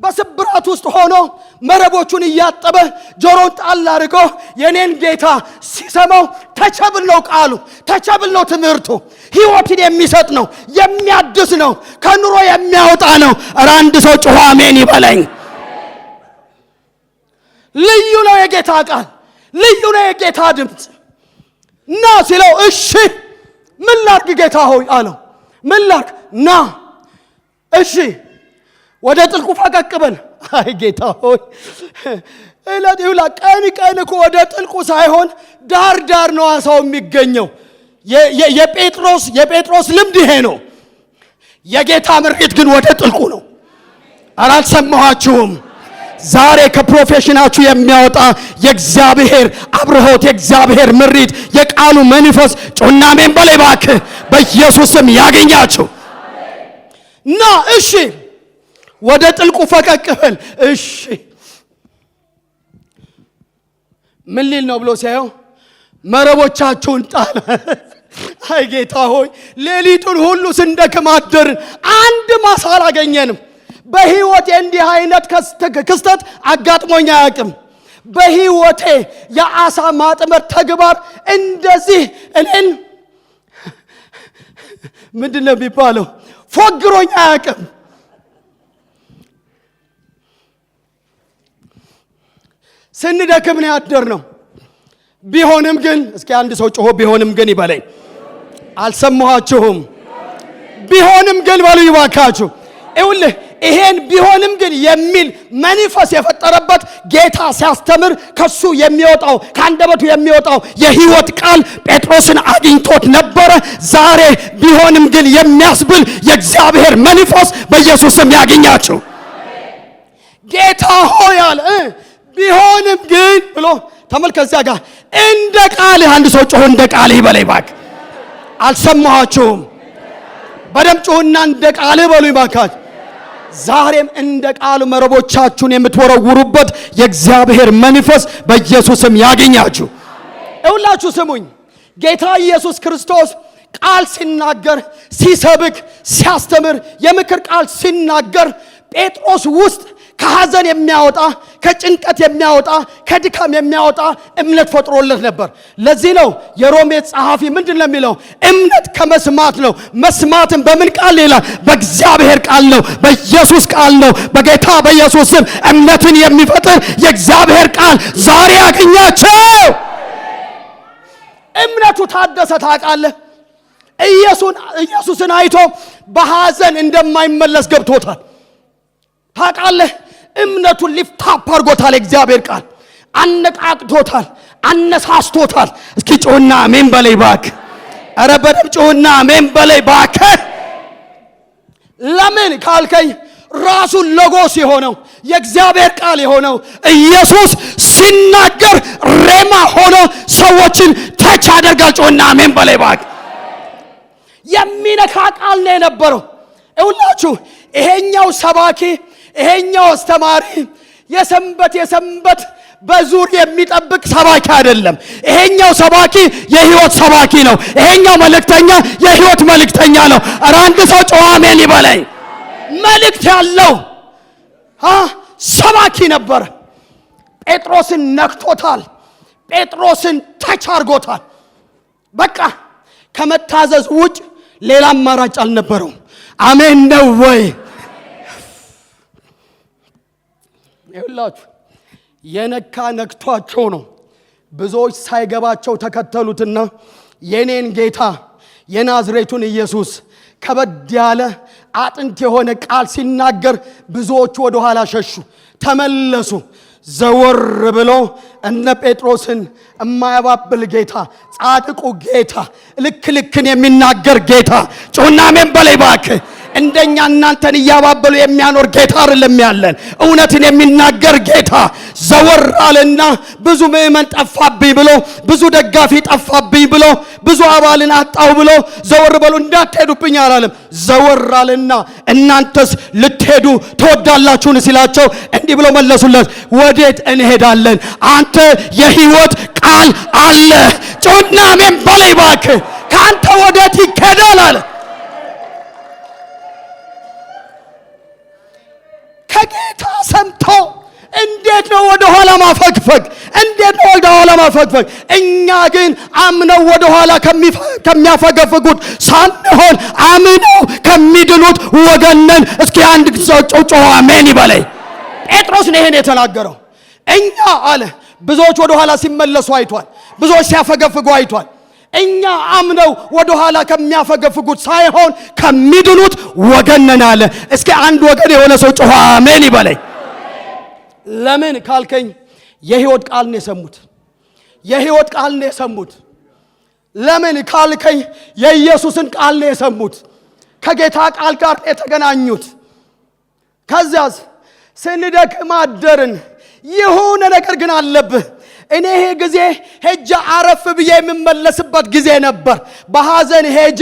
በስብራት ውስጥ ሆኖ መረቦቹን እያጠበ ጆሮን ጣል አድርጎ የኔን ጌታ ሲሰማው ተቸብል ነው ቃሉ፣ ተቸብል ነው ትምህርቱ። ሕይወትን የሚሰጥ ነው፣ የሚያድስ ነው፣ ከኑሮ የሚያወጣ ነው። ኧረ አንድ ሰው ጮኸ አሜን ይበለኝ። ልዩ ነው የጌታ ቃል፣ ልዩ ነው የጌታ ድምፅ። ና ሲለው እሺ ምን ላድርግ ጌታ ሆይ አለው። ምን ላድርግ? ና እሺ ወደ ጥልቁ ፈቀቅ በል። አይ ጌታ ሆይ እለት ይውላ ቀን እኮ ወደ ጥልቁ ሳይሆን ዳር ዳር ነው ሰው የሚገኘው። የጴጥሮስ ልምድ ይሄ ነው። የጌታ ምሪት ግን ወደ ጥልቁ ነው። ኧረ አልሰማኋችሁም? ዛሬ ከፕሮፌሽናችሁ የሚያወጣ የእግዚአብሔር አብርሆት፣ የእግዚአብሔር ምሪት፣ የቃሉ መንፈስ ጮና አሜን በል እባክህ በኢየሱስ ስም ያገኛችሁ። ና እሺ ወደ ጥልቁ ፈቀቅ በል። እሺ ምን ሊል ነው ብሎ ሲያየው መረቦቻችሁን ጣል። አይ ጌታ ሆይ ሌሊቱን ሁሉ ስንደክም አደርን፣ አንድ ማሳ አላገኘንም። በሕይወቴ እንዲህ አይነት ክስተት አጋጥሞኝ አያውቅም። በሕይወቴ የአሳ ማጥመድ ተግባር እንደዚህ እኔን ምንድን ነው የሚባለው ፎግሮኝ አያውቅም። ስንደክም ነው ያደርነው። ቢሆንም ግን እስኪ አንድ ሰው ጮሆ ቢሆንም ግን ይበለኝ። አልሰማኋችሁም? ቢሆንም ግን በሉ ይባካችሁ። ይኸውልህ ይሄን ቢሆንም ግን የሚል መንፈስ የፈጠረበት ጌታ ሲያስተምር ከሱ የሚወጣው ከአንደበቱ የሚወጣው የሕይወት ቃል ጴጥሮስን አግኝቶት ነበረ። ዛሬ ቢሆንም ግን የሚያስብል የእግዚአብሔር መንፈስ በኢየሱስም ያገኛችሁ። ጌታ ሆይ አለ ቢሆንም ግን ብሎ ተመልከት። እዚያ ጋር እንደ ቃልህ አንድ ሰው ጮህ እንደ ቃልህ ይበለኝ እባክህ። አልሰማኋችሁም? በደምብ ጮህና እንደ ቃልህ በሉ እባካችሁ። ዛሬም እንደ ቃሉ መረቦቻችሁን የምትወረውሩበት የእግዚአብሔር መንፈስ በኢየሱስም ያገኛችሁ። ይሁላችሁ ስሙኝ። ጌታ ኢየሱስ ክርስቶስ ቃል ሲናገር፣ ሲሰብክ፣ ሲያስተምር፣ የምክር ቃል ሲናገር ጴጥሮስ ውስጥ ከሐዘን የሚያወጣ ከጭንቀት የሚያወጣ ከድካም የሚያወጣ እምነት ፈጥሮለት ነበር። ለዚህ ነው የሮሜ ጸሐፊ ምንድን ነው የሚለው? እምነት ከመስማት ነው፣ መስማትም በምን ቃል ይላል? በእግዚአብሔር ቃል ነው፣ በኢየሱስ ቃል ነው። በጌታ በኢየሱስ ስም እምነትን የሚፈጥር የእግዚአብሔር ቃል ዛሬ ያገኛቸው። እምነቱ ታደሰ። ታውቃለህ፣ ኢየሱስን አይቶ በሐዘን እንደማይመለስ ገብቶታል። ታውቃለህ፣ እምነቱን ሊፍታፕ አድርጎታል። እግዚአብሔር ቃል አነቃቅቶታል፣ አነሳስቶታል። እስኪ ጮህና አሜን በለይ እባክህ። ኧረ በደምብ ጮህና አሜን በለይ እባክህ። ለምን ካልከኝ ራሱን ሎጎስ የሆነው የእግዚአብሔር ቃል የሆነው ኢየሱስ ሲናገር ሬማ ሆኖ ሰዎችን ተች ያደርጋል። ጮህና አሜን በለይ እባክህ። የሚነካ ቃል ነው የነበረው። ይኸውላችሁ ይሄኛው ሰባኪ ይሄኛው አስተማሪ የሰንበት በዙር የሚጠብቅ ሰባኪ አይደለም። ይሄኛው ሰባኪ የሕይወት ሰባኪ ነው። ይሄኛው መልእክተኛ የሕይወት መልእክተኛ ነው። ኧረ አንድ ሰው ጮኸ አሜን ይበለኝ። መልእክት ያለው ሰባኪ ነበር። ጴጥሮስን ነክቶታል። ጴጥሮስን ተች አድርጎታል። በቃ ከመታዘዝ ውጭ ሌላ አማራጭ አልነበረው። አሜን ነው ወይ? ይኸውላችሁ የነካ ነክቷቸው ነው። ብዙዎች ሳይገባቸው ተከተሉትና የኔን ጌታ የናዝሬቱን ኢየሱስ ከበድ ያለ አጥንት የሆነ ቃል ሲናገር ብዙዎቹ ወደ ኋላ ሸሹ፣ ተመለሱ። ዘወር ብሎ እነ ጴጥሮስን የማያባብል ጌታ፣ ጻድቁ ጌታ፣ ልክን የሚናገር ጌታ ጮና አሜን በለይ እባክህ። እንደኛ እናንተን እያባበሉ የሚያኖር ጌታ አይደለም ያለን፣ እውነትን የሚናገር ጌታ። ዘወር አለና ብዙ ምዕመን ጠፋብኝ ብሎ፣ ብዙ ደጋፊ ጠፋብኝ ብሎ፣ ብዙ አባልን አጣው ብሎ ዘወር በሉ እንዳትሄዱብኝ አላለም። ዘወር አለና እናንተስ ልትሄዱ ትወዳላችሁን ሲላቸው እንዲህ ብሎ መለሱለት፣ ወዴት እንሄዳለን? አንተ የሕይወት ቃል አለ። ጮና አሜን በለይ እባክህ። ከአንተ ወዴት ይኬዳል አለ። ከጌታ ሰምቶ እንዴት ነው ወደ ኋላ ማፈግፈግ? እንዴት ነው ወደ ኋላ ማፈግፈግ? እኛ ግን አምነው ወደ ኋላ ከሚያፈገፍጉት ሳንሆን አምነው ከሚድኑት ወገን ነን። እስኪ አንድ ሰው ጮጮ አሜን ይበለኝ። ጴጥሮስ ነው ይሄን የተናገረው። እኛ አለ ብዙዎች ወደ ኋላ ሲመለሱ አይቷል። ብዙዎች ሲያፈገፍጉ አይቷል። እኛ አምነው ወደ ኋላ ከሚያፈገፍጉት ሳይሆን ከሚድኑት ወገን ነን አለ። እስኪ አንድ ወገን የሆነ ሰው ጮሆ አሜን ይበለኝ። ለምን ካልከኝ የሕይወት ቃል ነው የሰሙት። የሕይወት ቃል ነው የሰሙት። ለምን ካልከኝ የኢየሱስን ቃል ነው የሰሙት። ከጌታ ቃል ጋር የተገናኙት። ከዚያስ ስንደክም አደርን። የሆነ ነገር ግን አለብህ። እኔ ይሄ ጊዜ ሄጄ አረፍ ብዬ የምመለስበት ጊዜ ነበር። በሐዘን ሄጄ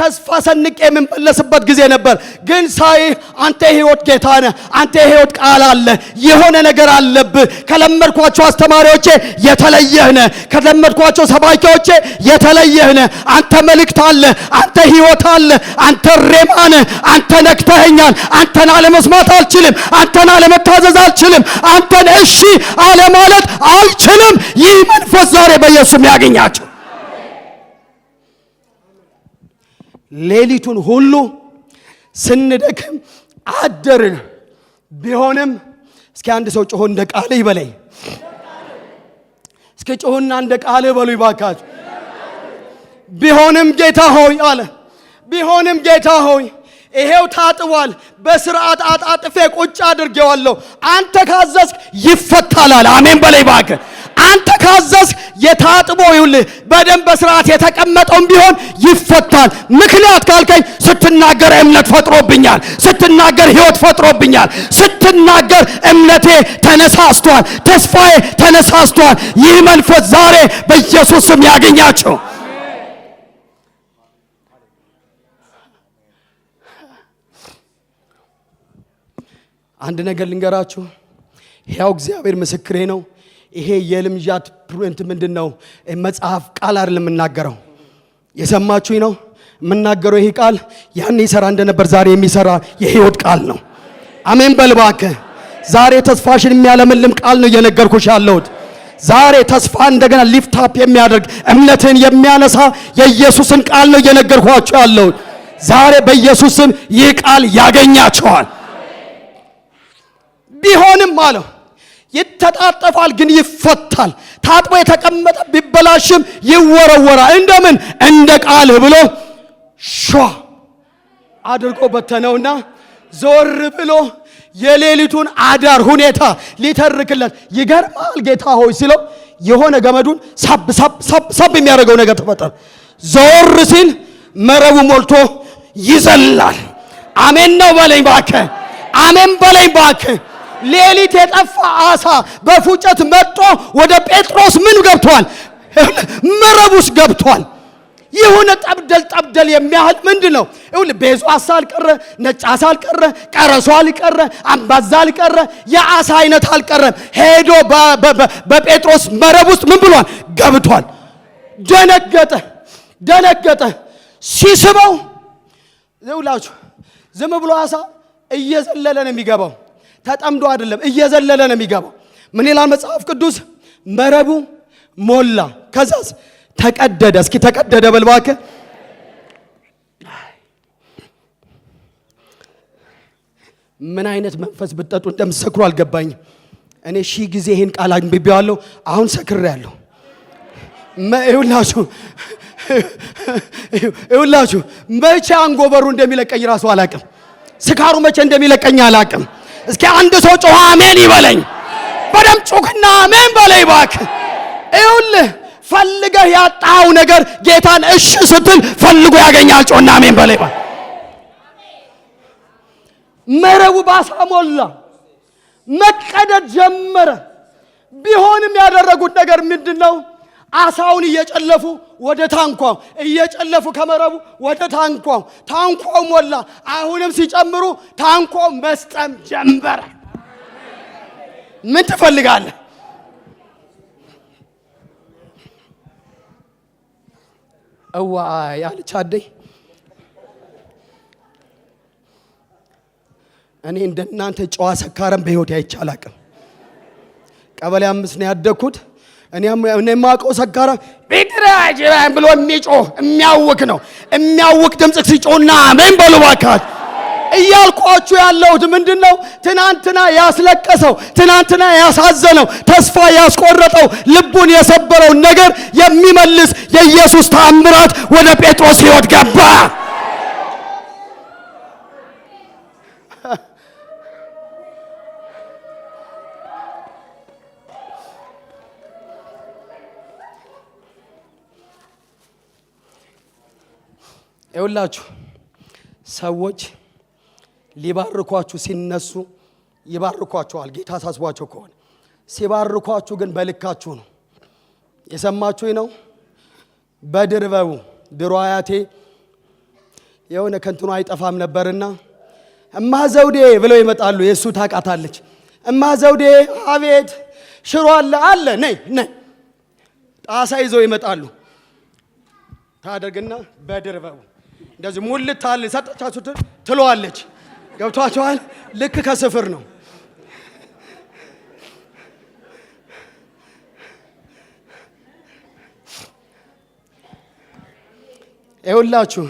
ተስፋ ሰንቄ የምመለስበት ጊዜ ነበር። ግን ሳይ አንተ የሕይወት ጌታ ነህ። አንተ የሕይወት ቃል አለ። የሆነ ነገር አለብህ። ከለመድኳቸው አስተማሪዎቼ የተለየህ ነህ። ከለመድኳቸው ሰባኪዎቼ የተለየህ ነህ። አንተ መልእክት አለ። አንተ ሕይወት አለ። አንተ ሬማ ነህ። አንተ ነክተኸኛል። አንተን አለመስማት አልችልም። አንተን አለመታዘዝ አልችልም። አንተን እሺ አለማለት አልችልም። ይህ መንፈስ ዛሬ በኢየሱስ ያገኛቸው። ሌሊቱን ሁሉ ስንደክም አደርን። ቢሆንም እስኪ አንድ ሰው ጮሆ እንደ ቃል ይበለኝ። እስኪ ጮሆና እንደ ቃል በሉ ይባካችሁ። ቢሆንም ጌታ ሆይ አለ። ቢሆንም ጌታ ሆይ ይሄው ታጥቧል። በስርዓት አጣጥፌ ቁጭ አድርጌዋለሁ። አንተ ካዘዝክ ይፈታል አለ። አሜን በለይ ባከ። አንተ ካዘዝክ የታጥቦ ይውልህ በደንብ በስርዓት የተቀመጠውም ቢሆን ይፈታል። ምክንያት ካልከኝ ስትናገር እምነት ፈጥሮብኛል። ስትናገር ሕይወት ፈጥሮብኛል። ስትናገር እምነቴ ተነሳስቷል። ተስፋዬ ተነሳስቷል። ይህ መንፈስ ዛሬ በኢየሱስ ስም ያገኛቸው። አንድ ነገር ልንገራችሁ። ሕያው እግዚአብሔር ምስክሬ ነው። ይሄ የልምጃት ፕሪንት ምንድነው? መጽሐፍ ቃል አይደለም የምናገረው። የሰማችሁኝ ነው የምናገረው። ይሄ ቃል ያን ይሰራ እንደነበር ዛሬ የሚሰራ የሕይወት ቃል ነው። አሜን በልባከ። ዛሬ ተስፋሽን የሚያለመልም ቃል ነው እየነገርኩሽ ያለሁት። ዛሬ ተስፋ እንደገና ሊፍት አፕ የሚያደርግ እምነትን የሚያነሳ የኢየሱስን ቃል ነው እየነገርኳችሁ ያለሁት። ዛሬ በኢየሱስ ስም ይህ ቃል ያገኛቸዋል። ቢሆንም አለው ይተጣጠፋል፣ ግን ይፈታል። ታጥቦ የተቀመጠ ቢበላሽም ይወረወራል። እንደምን እንደ ቃል ብሎ ሿ አድርጎ በተነውና ዞር ብሎ የሌሊቱን አዳር ሁኔታ ሊተርክለት ይገርማል። ጌታ ሆይ ሲለው የሆነ ገመዱን ሳብ የሚያደርገው ነገር ተፈጠረ። ዞር ሲል መረቡ ሞልቶ ይዘላል። አሜን ነው በለኝ ባከ። አሜን በለኝ ባከ። ሌሊት የጠፋ አሳ በፉጨት መጥቶ ወደ ጴጥሮስ ምን ገብቷል? መረቡስ ገብቷል። የሆነ ጠብደል የሚያህል ምንድነው? ቤዙ አሳ አልቀረ፣ ነጭ አሳ አልቀረ፣ ቀረሷ አልቀረ፣ አምባዛ አልቀረ፣ የአሳ አይነት አልቀረም። ሄዶ በጴጥሮስ መረብ ውስጥ ምን ብሏል? ገብቷል። ደነገጠ። ሲስበው ይውላችሁ ዝም ብሎ አሳ እየዘለለ ነው የሚገባው። ተጠምዶ አይደለም፣ እየዘለለ ነው የሚገባው። ምን ይላል መጽሐፍ ቅዱስ? መረቡ ሞላ፣ ከዛስ ተቀደደ። እስኪ ተቀደደ በልባከ። ምን አይነት መንፈስ ብትጠጡ እንደምትሰክሩ አልገባኝም። እኔ ሺህ ጊዜ ይሄን ቃል አንብቤዋለሁ። አሁን ሰክሬያለሁ። ይኸውላችሁ መቼ አንጎበሩ እንደሚለቀኝ ራሱ አላቅም። ስካሩ መቼ እንደሚለቀኝ አላቅም። እስኪ አንድ ሰው ጮኸ አሜን ይበለኝ። በደም ጮክና አሜን በለኝ እባክህ። ይኸውልህ ፈልገህ ያጣው ነገር ጌታን እሺ ስትል ፈልጎ ያገኛል። ጮና አሜን በለኝ እባክህ። መረቡ ባሳ ሞላ፣ መቀደድ ጀመረ። ቢሆንም ያደረጉት ነገር ምንድነው? አሳውን እየጨለፉ ወደ ታንኳው እየጨለፉ ከመረቡ ወደ ታንኳው ሞላ። አሁንም ሲጨምሩ ታንኳው መስጠም ጀመረ። ምን ትፈልጋለህ? እዋይ አለች አደይ። እኔ እንደናንተ ጨዋ ሰካራም በህይወት አይቻል አቅም ቀበሌ 5 ነው ያደኩት። እኔ ማቀው ሰካራ ቢድራጅ ብሎ የሚጮህ የሚያውክ ነው። የሚያውክ ድምጽ ሲጮህና አሜን በሉ ባካት እያልኳችሁ ያለሁት ምንድነው? ትናንትና ያስለቀሰው፣ ትናንትና ያሳዘነው፣ ተስፋ ያስቆረጠው፣ ልቡን የሰበረው ነገር የሚመልስ የኢየሱስ ተአምራት ወደ ጴጥሮስ ሕይወት ገባ። ይኸውላችሁ ሰዎች ሊባርኳችሁ ሲነሱ ይባርኳችኋል። ጌታ ሳስቧቸው ከሆነ ሲባርኳችሁ ግን በልካችሁ ነው። የሰማችሁኝ ነው። በድርበው ድሮ አያቴ የሆነ ከንትኑ አይጠፋም ነበርና እማ ዘውዴ ብለው ይመጣሉ። የእሱ ታውቃታለች። እማ ዘውዴ አቤት ሽሮ አለ ነይ ጣሳ ይዘው ይመጣሉ። ታደርግና በድርበው እንደዚህ ሙልታል ሰጣቻችሁ ትለዋለች። ገብቷቸዋል። ልክ ከስፍር ነው። ይኸውላችሁ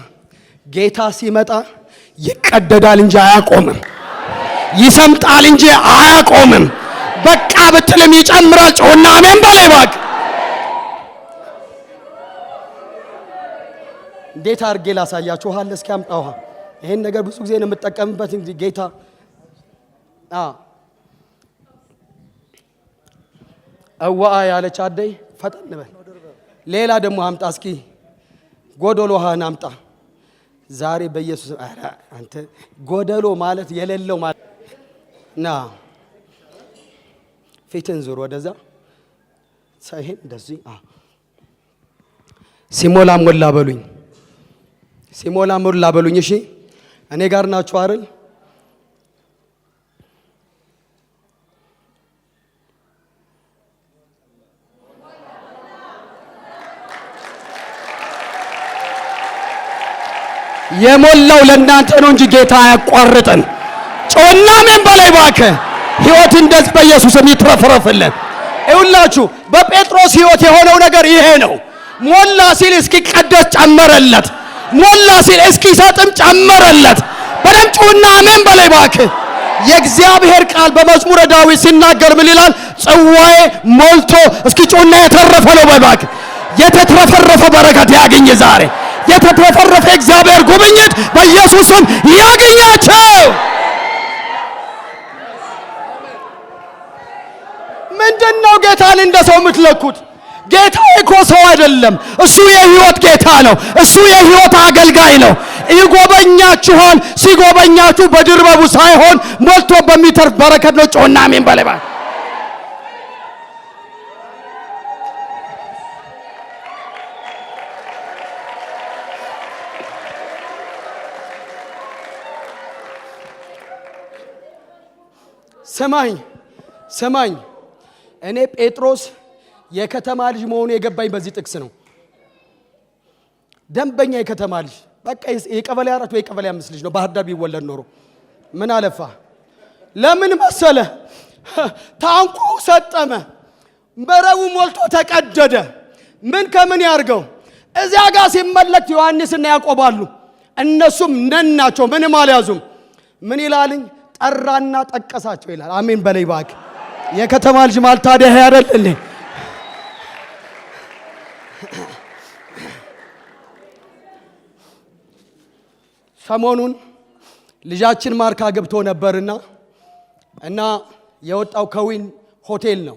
ጌታ ሲመጣ ይቀደዳል እንጂ አያቆምም። ይሰምጣል እንጂ አያቆምም። በቃ ብትልም ይጨምራል። ጮና አሜን በላይ ባክ እንዴት አድርጌ ላሳያችሁ? ውሃ እስኪ አምጣ ውሃ። ይሄን ነገር ብዙ ጊዜ ነው የምጠቀምበት። እንግዲህ ጌታ ያለች አደይ ፈጠን በል። ሌላ ደግሞ አምጣ እስኪ ጎደሎ ውሃን አምጣ። ዛሬ በኢየሱስ አንተ ጎደሎ ማለት የሌለው ማለት ና ፊትን ዙር ወደዛ ሳይሄን እንደዚህ ሲሞላ ሞላ በሉኝ። ሲሞላ ሞላ በሉኝ። እሺ እኔ ጋር ናችሁ አይደል? የሞላው ለእናንተ ነው እንጂ ጌታ አያቋርጥም። ጮና ምን በላይ ባከ ሕይወት እንደዚህ በኢየሱስም ይትረፈረፍልን። ይኸውላችሁ በጴጥሮስ ሕይወት የሆነው ነገር ይሄ ነው። ሞላ ሲል እስኪቀደስ ጨመረለት። ሞላ ሲል እስኪሰጥም ጨመረለት። በደም ጩና አሜን በላይ ባክ። የእግዚአብሔር ቃል በመዝሙረ ዳዊት ሲናገር ምን ይላል? ጽዋዬ ሞልቶ እስኪ ጩና የተረፈ ነው በባክ። የተትረፈረፈ በረከት ያገኝ ዛሬ። የተትረፈረፈ እግዚአብሔር ጉብኝት በኢየሱስም ያገኛቸው። ምንድነው ጌታን እንደ ሰው የምትለኩት? ጌታ እኮ ሰው አይደለም። እሱ የህይወት ጌታ ነው። እሱ የህይወት አገልጋይ ነው። ይጎበኛችኋል። ሲጎበኛችሁ በድርበቡ ሳይሆን ሞልቶ በሚተርፍ በረከት ነው። ጮና አሜን በለባ። ሰማኝ እኔ ጴጥሮስ የከተማ ልጅ መሆኑ የገባኝ በዚህ ጥቅስ ነው። ደንበኛ የከተማ ልጅ በቃ የቀበሌ 4 ወይ የቀበሌ 5 ልጅ ነው። ባህር ዳር ቢወለድ ኖሮ ምን አለፋ። ለምን መሰለ? ታንኳ ሰጠመ፣ መረቡ ሞልቶ ተቀደደ። ምን ከምን ያርገው? እዚያ ጋር ሲመለክ ዮሐንስና ያዕቆብ አሉ። እነሱም ነናቸው፣ ምንም አልያዙም። ምን ይላልኝ? ጠራና ጠቀሳቸው ይላል። አሜን በላይ ባክ። የከተማ ልጅ ማለት ታዲያ አይደል እንዴ? ሰሞኑን ልጃችን ማርካ ገብቶ ነበርና እና የወጣው ከዊን ሆቴል ነው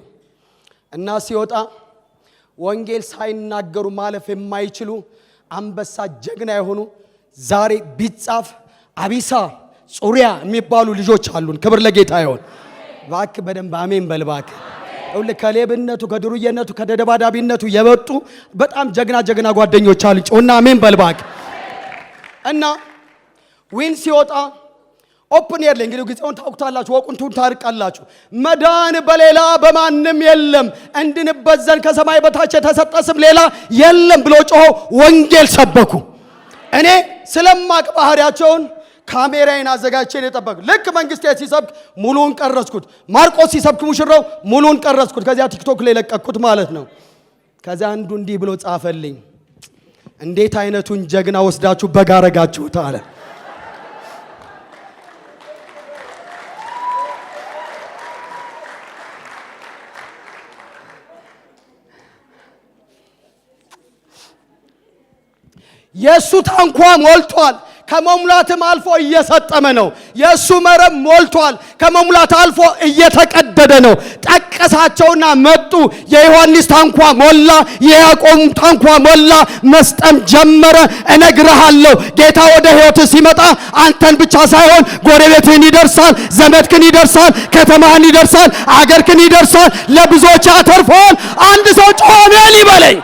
እና ሲወጣ ወንጌል ሳይናገሩ ማለፍ የማይችሉ አንበሳ ጀግና የሆኑ ዛሬ ቢጻፍ አቢሳ ጹሪያ የሚባሉ ልጆች አሉን። ክብር ለጌታ ይሁን። ባክ በደንብ አሜን በልባክ። ከሌብነቱ ከድሩየነቱ ከደደባዳቢነቱ የወጡ በጣም ጀግና ጓደኞች አሉ። ጮና አሜን በልባክ። እና ዊን ሲወጣ ኦፕን ኤር ላይ እንግዲህ ጊዜውን ታውቁታላችሁ፣ ወቁንቱን ታርቃላችሁ። መዳን በሌላ በማንም የለም፣ እንድንበት ዘንድ ከሰማይ በታች የተሰጠ ስም ሌላ የለም ብሎ ጮሆ ወንጌል ሰበኩ። እኔ ስለማቅ ባህሪያቸውን ካሜራዬን አዘጋጅቼ ነው የጠበቅኩት። ልክ መንግስቴ ሲሰብክ ሙሉውን ቀረጽኩት። ማርቆስ ሲሰብክ ሙሽራው ሙሉውን ቀረጽኩት። ከዚያ ቲክቶክ ላይ ለቀቅኩት ማለት ነው። ከዚያ አንዱ እንዲህ ብሎ ጻፈልኝ፣ እንዴት አይነቱን ጀግና ወስዳችሁ በጋረጋችሁት አለ። የሱ ታንኳ ሞልቷል። ከመሙላትም አልፎ እየሰጠመ ነው። የሱ መረብ ሞልቷል። ከመሙላት አልፎ እየተቀደደ ነው። ጠቀሳቸውና መጡ። የዮሐንስ ታንኳ ሞላ፣ የያዕቆብ ታንኳ ሞላ፣ መስጠም ጀመረ። እነግርሃለሁ ጌታ ወደ ሕይወት ሲመጣ አንተን ብቻ ሳይሆን ጎረቤትህን ይደርሳል፣ ዘመድክን ይደርሳል፣ ከተማህን ይደርሳል፣ አገርክን ይደርሳል፣ ለብዙዎች ያተርፈዋል። አንድ ሰው ጮኸ አሜን ይበለኝ።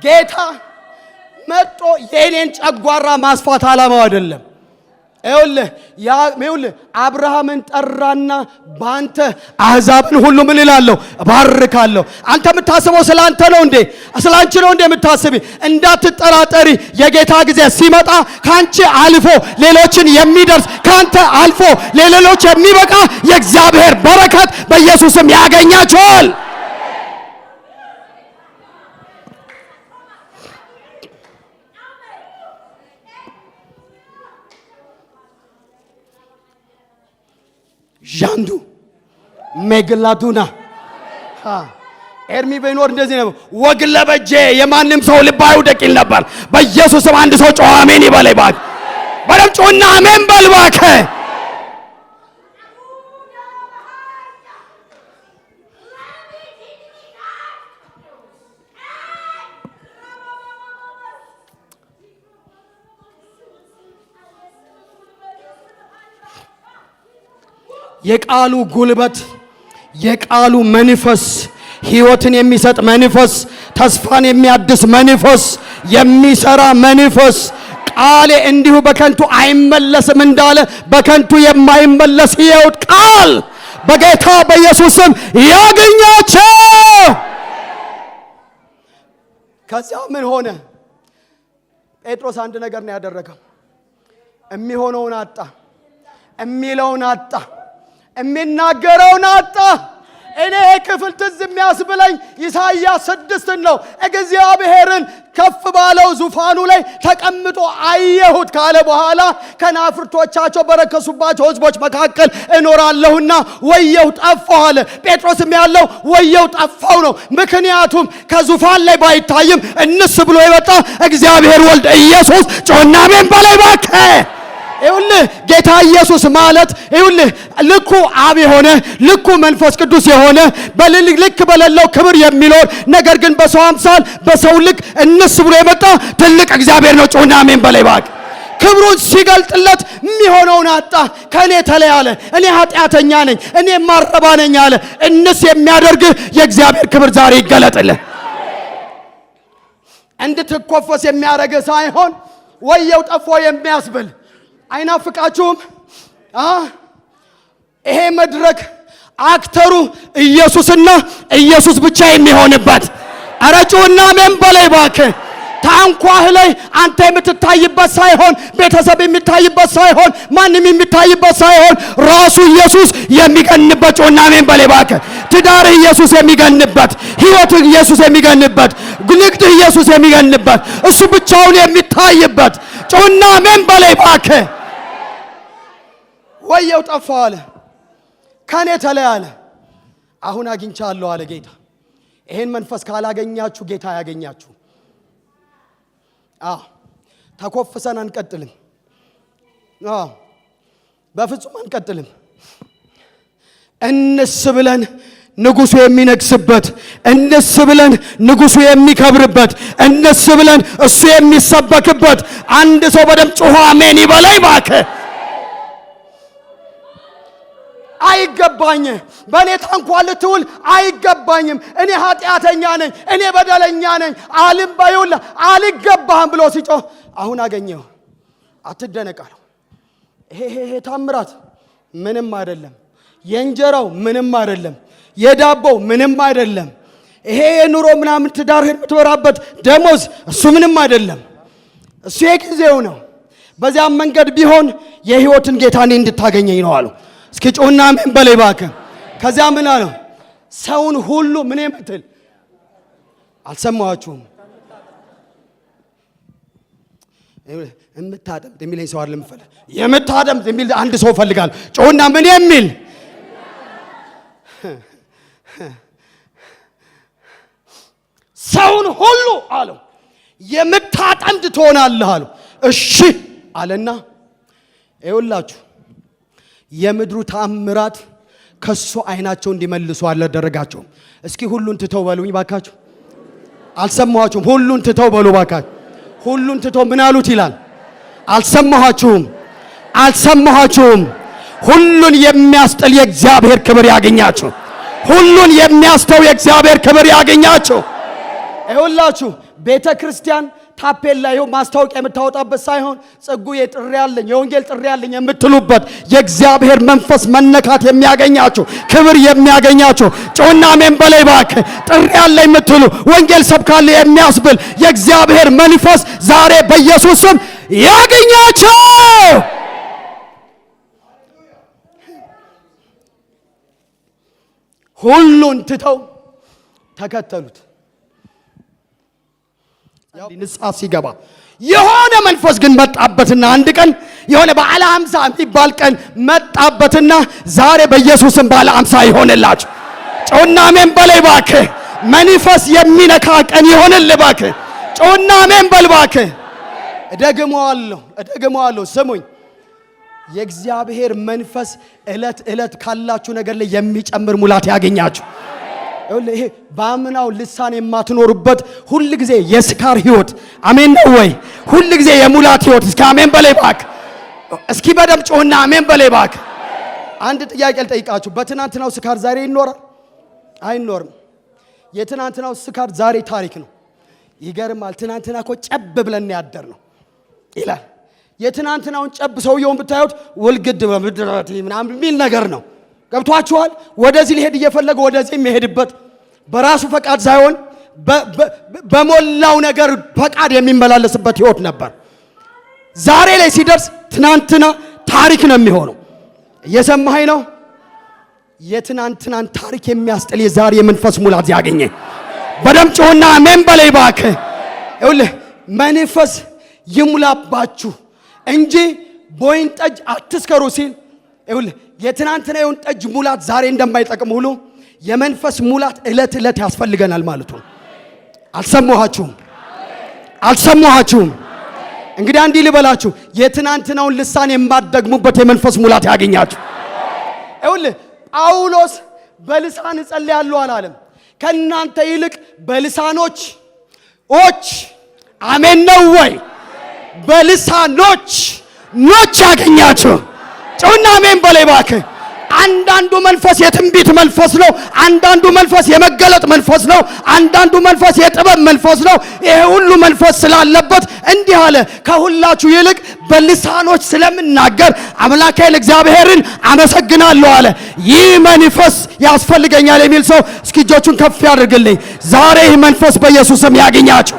ጌታ መጥቶ የኔን ጨጓራ ማስፋት ዓላማው አይደለም። ይኸውልህ አብርሃምን ጠራና ባንተ አሕዛብን ሁሉ ምን እላለሁ እባርካለሁ። አንተ የምታስበው ስላንተ ነው እንዴ? ስላንቺ ነው እንዴ የምታስቢ? እንዳትጠራጠሪ። የጌታ ጊዜ ሲመጣ ካንቺ አልፎ ሌሎችን የሚደርስ ካንተ አልፎ ለሌሎች የሚበቃ የእግዚአብሔር በረከት በኢየሱስም ያገኛቸዋል። ዣንዱ ሜግላዱና ኤርሚ በይኖር እንደዚህ ነው። ወግ ለበጄ የማንም ሰው ልብ አይውደቅ ይል ነበር። በኢየሱስም አንድ ሰው ጮኸ አሜን ይበለኝ ባክ። በደም ጮህና አሜን በል ባክ። የቃሉ ጉልበት፣ የቃሉ መንፈስ፣ ሕይወትን የሚሰጥ መንፈስ፣ ተስፋን የሚያድስ መንፈስ፣ የሚሰራ መንፈስ። ቃሌ እንዲሁ በከንቱ አይመለስም እንዳለ በከንቱ የማይመለስ ሕያው ቃል በጌታ በኢየሱስም ያገኛቸው። ከዚያ ምን ሆነ? ጴጥሮስ አንድ ነገር ነው ያደረገው። የሚሆነውን አጣ፣ የሚለውን አጣ፣ የሚናገረውን አጣ። እኔ ክፍል ትዝ የሚያስብለኝ ኢሳይያስ 6 ነው። እግዚአብሔርን ከፍ ባለው ዙፋኑ ላይ ተቀምጦ አየሁት ካለ በኋላ ከናፍርቶቻቸው በረከሱባቸው ሕዝቦች መካከል እኖራለሁና ወየው ጠፋሁ አለ። ጴጥሮስም ያለው ወየው ጠፋው ነው። ምክንያቱም ከዙፋን ላይ ባይታይም እንስ ብሎ የወጣ እግዚአብሔር ወልድ ኢየሱስ ጮና አሜን በላይ ባከ። ይኸውልህ ጌታ ኢየሱስ ማለት ይኸውልህ ልኩ አብ የሆነ ልኩ መንፈስ ቅዱስ የሆነ ልክ በሌለው ክብር የሚኖር ነገር ግን በሰው አምሳል በሰው ልክ እንስ ብሎ የመጣ ትልቅ እግዚአብሔር ነው። ጮና አሜን በላይ ባክ። ክብሩን ሲገልጥለት የሚሆነውን አጣ። ከኔ ተለያለ፣ እኔ ኃጢአተኛ ነኝ፣ እኔ ማረባ ነኝ አለ። እንስ የሚያደርግህ የእግዚአብሔር ክብር ዛሬ ይገለጥልህ። እንድትኮፈስ የሚያደርግህ ሳይሆን ወየው ጠፎ የሚያስብል አይናፍቃችሁም? ይሄ መድረክ አክተሩ ኢየሱስና ኢየሱስ ብቻ የሚሆንበት አረጩና አሜን በላይ ባክህ። ታንኳህ ላይ አንተ የምትታይበት ሳይሆን ቤተሰብ የሚታይበት ሳይሆን ማንም የሚታይበት ሳይሆን ራሱ ኢየሱስ የሚገንበት ጮና አሜን በላይ ባክህ። ትዳርህ ኢየሱስ የሚገንበት፣ ሕይወትህ ኢየሱስ የሚገንበት፣ ንግድህ ኢየሱስ የሚገንበት፣ እሱ ብቻውን የሚታይበት ጮና አሜን በላይ ባክህ። ወየው ጠፋው አለ፣ ከኔ ተለያለ፣ አሁን አግኝቻለሁ አለ ጌታ። ይሄን መንፈስ ካላገኛችሁ ጌታ ያገኛችሁ። ተኮፍሰን አንቀጥልም። በፍጹም አንቀጥልም። እንስ ብለን ንጉሱ የሚነግስበት፣ እንስ ብለን ንጉሱ የሚከብርበት፣ እንስ ብለን እሱ የሚሰበክበት አንድ ሰው በደም ጮኸ አሜን ይበላይ ባከ። አይገባኝ በእኔ ታንኳ ልትውል አይገባኝም፣ እኔ ኃጢአተኛ ነኝ፣ እኔ በደለኛ ነኝ፣ አልገባህም ብሎ ሲጮህ አሁን አገኘው። አትደነቃለሁ። ይሄ ታምራት ምንም አይደለም። የእንጀራው ምንም አይደለም። የዳቦው ምንም አይደለም። ይሄ የኑሮ ምናምን ትዳርህን የምትወራበት ደሞዝ እሱ ምንም አይደለም። እሱ የጊዜው ነው። በዚያም መንገድ ቢሆን የሕይወትን ጌታ እኔ እንድታገኘኝ ነው አሉ። እስኪ ጮና አሜን በለይ እባክህ። ከዚያ ምን አለው? ሰውን ሁሉ ምን የምትል አልሰማችሁም? የምታደምጥ የሚለኝ ሰው አይደለም ፈልግ የምታደምጥ የሚል አንድ ሰው ፈልጋለሁ። ጮና ምን የሚል ሰውን ሁሉ አለው የምታጠምድ ትሆናለህ አለው። እሺ አለና ይኸውላችሁ የምድሩ ተአምራት ከሱ አይናቸው እንዲመልሱ አላደረጋቸው። እስኪ ሁሉን ትተው በሉኝ ባካችሁ። አልሰማኋችሁም? ሁሉን ትተው በሉ ባካችሁ። ሁሉን ትተው ምን አሉት ይላል? አልሰማኋችሁም? ሁሉን የሚያስጥል የእግዚአብሔር ክብር ያገኛችሁ። ሁሉን የሚያስተው የእግዚአብሔር ክብር ያገኛችሁ። ይኸውላችሁ ቤተ ክርስቲያን ታፔላ ይኸው ማስታወቂያ የምታወጣበት ሳይሆን ጽጉዬ ጥሪ ያለኝ የወንጌል ጥሪ ያለኝ የምትሉበት የእግዚአብሔር መንፈስ መነካት የሚያገኛችሁ ክብር የሚያገኛችሁ ጮና አሜን በላይ እባክህ። ጥሪ ያለኝ የምትሉ ወንጌል ሰብካለ የሚያስብል የእግዚአብሔር መንፈስ ዛሬ በኢየሱስ ስም ያገኛችሁ። ሁሉን ትተው ተከተሉት። ንስሐ ሲገባ የሆነ መንፈስ ግን መጣበትና አንድ ቀን የሆነ በዓለ 50 የሚባል ቀን መጣበትና ዛሬ በኢየሱስም በዓለ 50 ይሆንላችሁ። ጮና አሜን በላይ እባክህ። መንፈስ የሚነካ ቀን ይሆንልህ እባክህ። ጮና አሜን በል እባክህ። እደግመዋለሁ ስሙኝ። የእግዚአብሔር መንፈስ ዕለት ዕለት ካላችሁ ነገር ላይ የሚጨምር ሙላት ያገኛችሁ። ይሄ ባምናው ልሳን የማትኖሩበት ሁሉ ጊዜ የስካር ህይወት አሜን ነው ወይ? ሁሉ ጊዜ የሙላት ህይወት እስኪ አሜን በላይ ባክ። እስኪ በደም ጮህና አሜን በላይ ባክ። አንድ ጥያቄ ልጠይቃችሁ። በትናንትናው ስካር ዛሬ ይኖራል? አይኖርም። የትናንትናው ስካር ዛሬ ታሪክ ነው። ይገርማል። ትናንትና እኮ ጨብ ብለን ያደር ነው ይላል። የትናንትናውን ጨብ ሰውየውን ብታዩት ወልግድ በምድራት ምናምን የሚል ነገር ነው። ገብቷችኋል? ወደዚህ ሊሄድ እየፈለገ ወደዚህ የሚሄድበት በራሱ ፈቃድ ሳይሆን በሞላው ነገር ፈቃድ የሚመላለስበት ህይወት ነበር። ዛሬ ላይ ሲደርስ ትናንትና ታሪክ ነው የሚሆነው። እየሰማኸኝ ነው? የትናንትናን ታሪክ የሚያስጥል የዛሬ የመንፈስ ሙላት ያገኘ በደም ጮህና አሜን በላይ እባክህ። ይኸውልህ መንፈስ ይሙላባችሁ እንጂ በወይን ጠጅ አትስከሩ ሲል ይኸውልህ የትናንትና የወይን ጠጅ ሙላት ዛሬ እንደማይጠቅም ሁሉ የመንፈስ ሙላት ዕለት ዕለት ያስፈልገናል ማለት ነው። አልሰማኋችሁም? እንግዲህ አንዲ ልበላችሁ፣ የትናንትናውን ልሳን የማትደግሙበት የመንፈስ ሙላት ያገኛችሁ። ይኸውልህ ጳውሎስ በልሳን እጸልያለሁ አላለም። ከእናንተ ይልቅ በልሳኖች አሜን ነው ወይ? በልሳኖች ያገኛችሁ። ጮና አሜን በላይ እባክህ። አንዳንዱ መንፈስ የትንቢት መንፈስ ነው። አንዳንዱ መንፈስ የመገለጥ መንፈስ ነው። አንዳንዱ መንፈስ የጥበብ መንፈስ ነው። ይሄ ሁሉ መንፈስ ስላለበት እንዲህ አለ፣ ከሁላችሁ ይልቅ በልሳኖች ስለምናገር አምላኬን እግዚአብሔርን አመሰግናለሁ አለ። ይህ መንፈስ ያስፈልገኛል የሚል ሰው እስኪ እጆቹን ከፍ ያድርግልኝ። ዛሬ ይህ መንፈስ በኢየሱስም ያገኛቸው።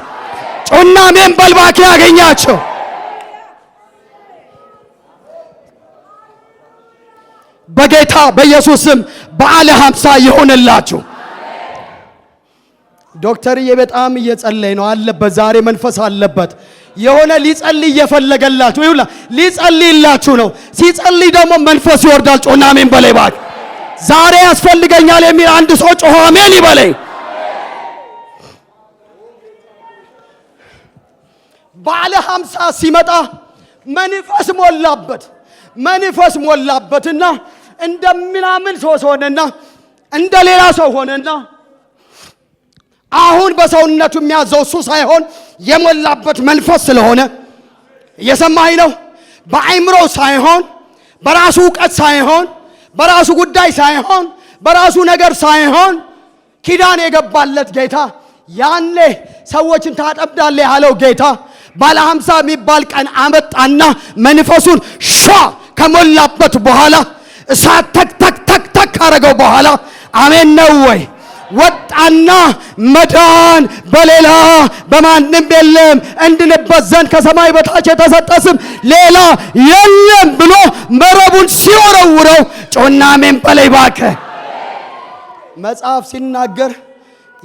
ጮና አሜን በል እባክህ ያገኛቸው። በጌታ በኢየሱስም በዓለ 50 ይሆንላችሁ። ዶክተርዬ በጣም እየጸለይ ነው አለበት። ዛሬ መንፈስ አለበት። የሆነ ሊጸልይ እየፈለገላችሁ ይውላ ሊጸልይላችሁ ነው። ሲጸልይ ደግሞ መንፈስ ይወርዳል። ጮና አሜን በላይ እባክህ። ዛሬ ያስፈልገኛል የሚል አንድ ሰው ጮህ አሜን ይበለኝ። በዓለ 50 ሲመጣ መንፈስ ሞላበትና እንደምናምን ሰው ሆነና እንደሌላ ሰው ሆነና አሁን በሰውነቱ የሚያዘው እሱ ሳይሆን የሞላበት መንፈስ ስለሆነ እየሰማኸኝ ነው? በአይምሮ ሳይሆን በራሱ ዕውቀት ሳይሆን በራሱ ጉዳይ ሳይሆን በራሱ ነገር ሳይሆን ኪዳን የገባለት ጌታ ያኔ ሰዎችን ታጠምዳለህ ያለው ጌታ ባለ 50 የሚባል ቀን አመጣና መንፈሱን ከሞላበት በኋላ እሳት ተክ አረገው በኋላ አሜን ነው ወይ? ወጣና መዳን በሌላ በማንም የለም እንድንበት ዘንድ ከሰማይ በታች የተሰጠ ስም ሌላ የለም ብሎ መረቡን ሲወረውረው ጮና አሜን በላይ እባክህ። መጽሐፍ ሲናገር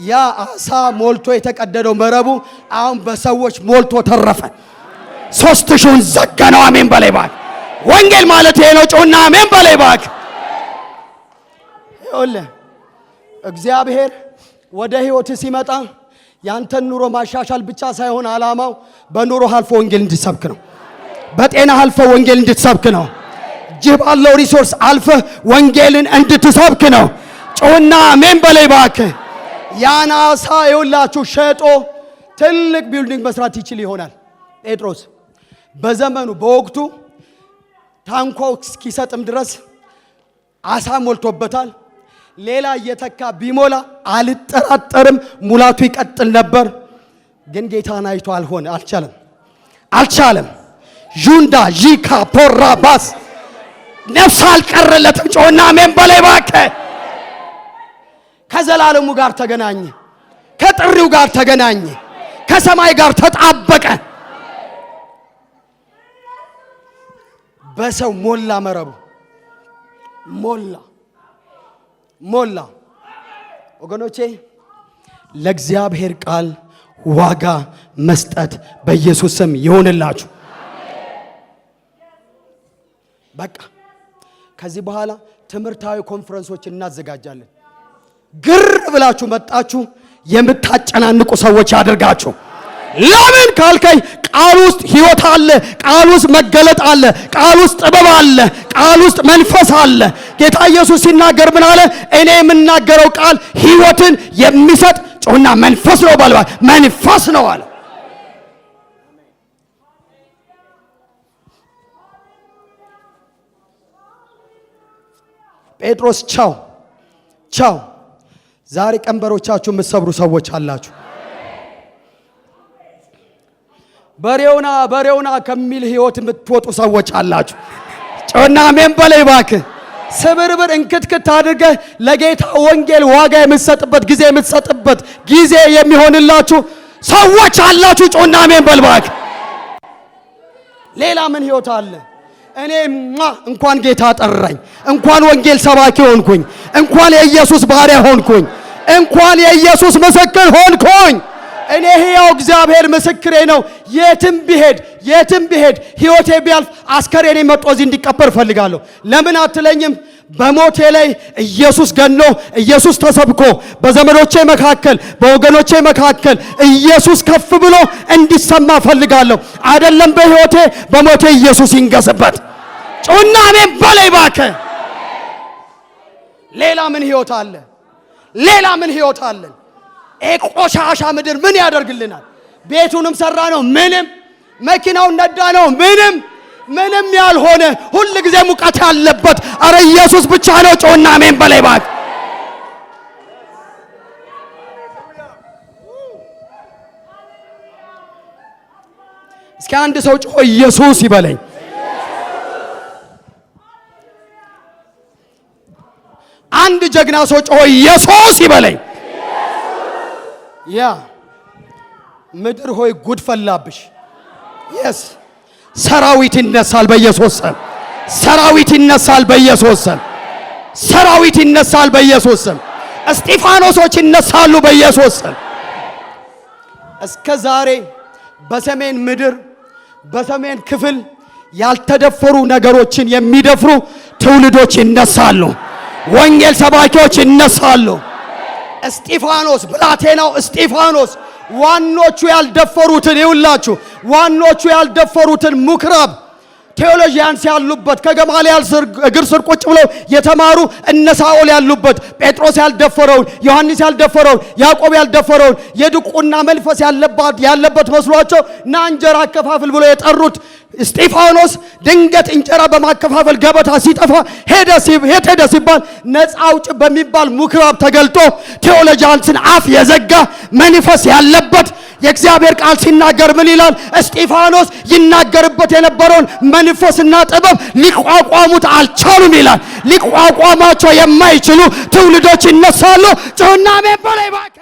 ያ አሳ ሞልቶ የተቀደደው መረቡ አሁን በሰዎች ሞልቶ ተረፈ። 3000ን ዘጋነው። አሜን በላይ እባክህ። ወንጌል ማለት ይሄ ነው። ጮና አሜን በላይ እባክህ። ይኸውልህ እግዚአብሔር ወደ ህይወት ሲመጣ ያንተን ኑሮ ማሻሻል ብቻ ሳይሆን ዓላማው በኑሮ አልፎ ወንጌል እንድትሰብክ ነው። በጤና አልፈ ወንጌል እንድትሰብክ ነው። እጅህ ባለው ሪሶርስ አልፈ ወንጌልን እንድትሰብክ ነው። ጮና አሜን በላይ እባክህ። ያን አሳ ይኸውላችሁ ሸጦ ትልቅ ቢልዲንግ መስራት ይችል ይሆናል። ጴጥሮስ በዘመኑ በወቅቱ ታንኳው እስኪሰጥም ድረስ አሳ ሞልቶበታል። ሌላ እየተካ ቢሞላ አልጠራጠርም ሙላቱ ይቀጥል ነበር። ግን ጌታን አይቶ አልቻለም። ጁንዳ ጂካ ፖራባስ ነፍስ አልቀረለትም። ጮና አሜን በላይ እባክህ። ከዘላለሙ ጋር ተገናኘ፣ ከጥሪው ጋር ተገናኘ፣ ከሰማይ ጋር ተጣበቀ። በሰው ሞላ፣ መረቡ ሞላ። ወገኖቼ ለእግዚአብሔር ቃል ዋጋ መስጠት በኢየሱስ ስም ይሆንላችሁ። በቃ ከዚህ በኋላ ትምህርታዊ ኮንፈረንሶች እናዘጋጃለን። ግር ብላችሁ መጣችሁ የምታጨናንቁ ሰዎች ያድርጋችሁ። ለምን ካልከኝ ቃል ውስጥ ሕይወት አለ፣ ቃል ውስጥ መገለጥ አለ፣ ቃል ውስጥ ጥበብ አለ፣ ቃል ውስጥ መንፈስ አለ። ጌታ ኢየሱስ ሲናገር ምን አለ? እኔ የምናገረው ቃል ሕይወትን የሚሰጥ ጮና መንፈስ ነው ባልባ መንፈስ ነው አለ። ጴጥሮስ ቻው። ዛሬ ቀንበሮቻችሁ የምትሰብሩ ሰዎች አላችሁ። በሬውና ከሚል ህይወት የምትወጡ ሰዎች አላችሁ። ጮና አሜን በላይ እባክህ። ስብርብር እንክትክት አድርገህ ለጌታ ወንጌል ዋጋ የምትሰጥበት ጊዜ የሚሆንላችሁ ሰዎች አላችሁ። ጮና አሜን በል እባክህ። ሌላ ምን ህይወት አለ? እኔ እንኳን ጌታ ጠራኝ፣ እንኳን ወንጌል ሰባኪ ሆንኩኝ፣ እንኳን የኢየሱስ ባሪያ ሆንኩኝ፣ እንኳን የኢየሱስ ምስክር ሆንኩኝ። እኔ ሕያው እግዚአብሔር ምስክሬ ነው። የትም ብሄድ ሕይወቴ ቢያልፍ አስከሬኔ መጥቶ እዚህ እንዲቀበር እፈልጋለሁ። ለምን አትለኝም? በሞቴ ላይ ኢየሱስ ገኖ ኢየሱስ ተሰብኮ በዘመዶቼ መካከል በወገኖቼ መካከል ኢየሱስ ከፍ ብሎ እንዲሰማ እፈልጋለሁ። አይደለም በሕይወቴ በሞቴ ኢየሱስ ይንገስበት። ጮና አሜን በላይ እባክህ። ሌላ ምን ሕይወት አለ? ምን ሕይወት አለን? ቆሻሻ ምድር ምን ያደርግልናል? ቤቱንም ሰራ ነው ምንም፣ መኪናውን ነዳ ነው ምንም ያልሆነ ሁሉ ጊዜ ሙቀት ያለበት አረ ኢየሱስ ብቻ ነው። ጮና አሜን በላይ ባክ። እስኪ አንድ ሰው ጮ ኢየሱስ ይበለኝ። አንድ ጀግና ሰው ጮ ኢየሱስ ይበለኝ። ያ ምድር ሆይ ጉድ ፈላብሽ። የስ ሰራዊት ይነሳል በኢየሱስ ስም። ሰራዊት ይነሳል በኢየሱስ ስም። ሰራዊት ይነሳል በኢየሱስ ስም። እስጢፋኖሶች ይነሳሉ በኢየሱስ ስም። እስከ ዛሬ በሰሜን ምድር በሰሜን ክፍል ያልተደፈሩ ነገሮችን የሚደፍሩ ትውልዶች ይነሳሉ። ወንጌል ሰባኪዎች ይነሳሉ። እስጢፋኖስ ብላቴናው እስጢፋኖስ ዋኖቹ ያልደፈሩትን ይውላችሁ፣ ዋኖቹ ያልደፈሩትን ምኩራብ ቴዎሎጂያንስ ያሉበት ከገማልያል እግር ስር ቁጭ ብለው የተማሩ እነ ሳኦል ያሉበት ጴጥሮስ ያልደፈረውን፣ ዮሐንስ ያልደፈረውን፣ ያዕቆብ ያልደፈረውን የድቁና መንፈስ ያለበት መስሏቸው ና እንጀራ አከፋፍል ብሎ የጠሩት እስጢፋኖስ ድንገት እንጀራ በማከፋፈል ገበታ ሲጠፋ ሄደ ሲባል ነፃ አውጭ በሚባል ምኩራብ ተገልጦ ቴዎሎጂያንስን አፍ የዘጋ መንፈስ ያለበት የእግዚአብሔር ቃል ሲናገር ምን ይላል? እስጢፋኖስ ይናገርበት የነበረውን መንፈስና ጥበብ ሊቋቋሙት አልቻሉም ይላል። ሊቋቋማቸው የማይችሉ ትውልዶች ይነሳሉ። ጮና አሜን በላይ ባከ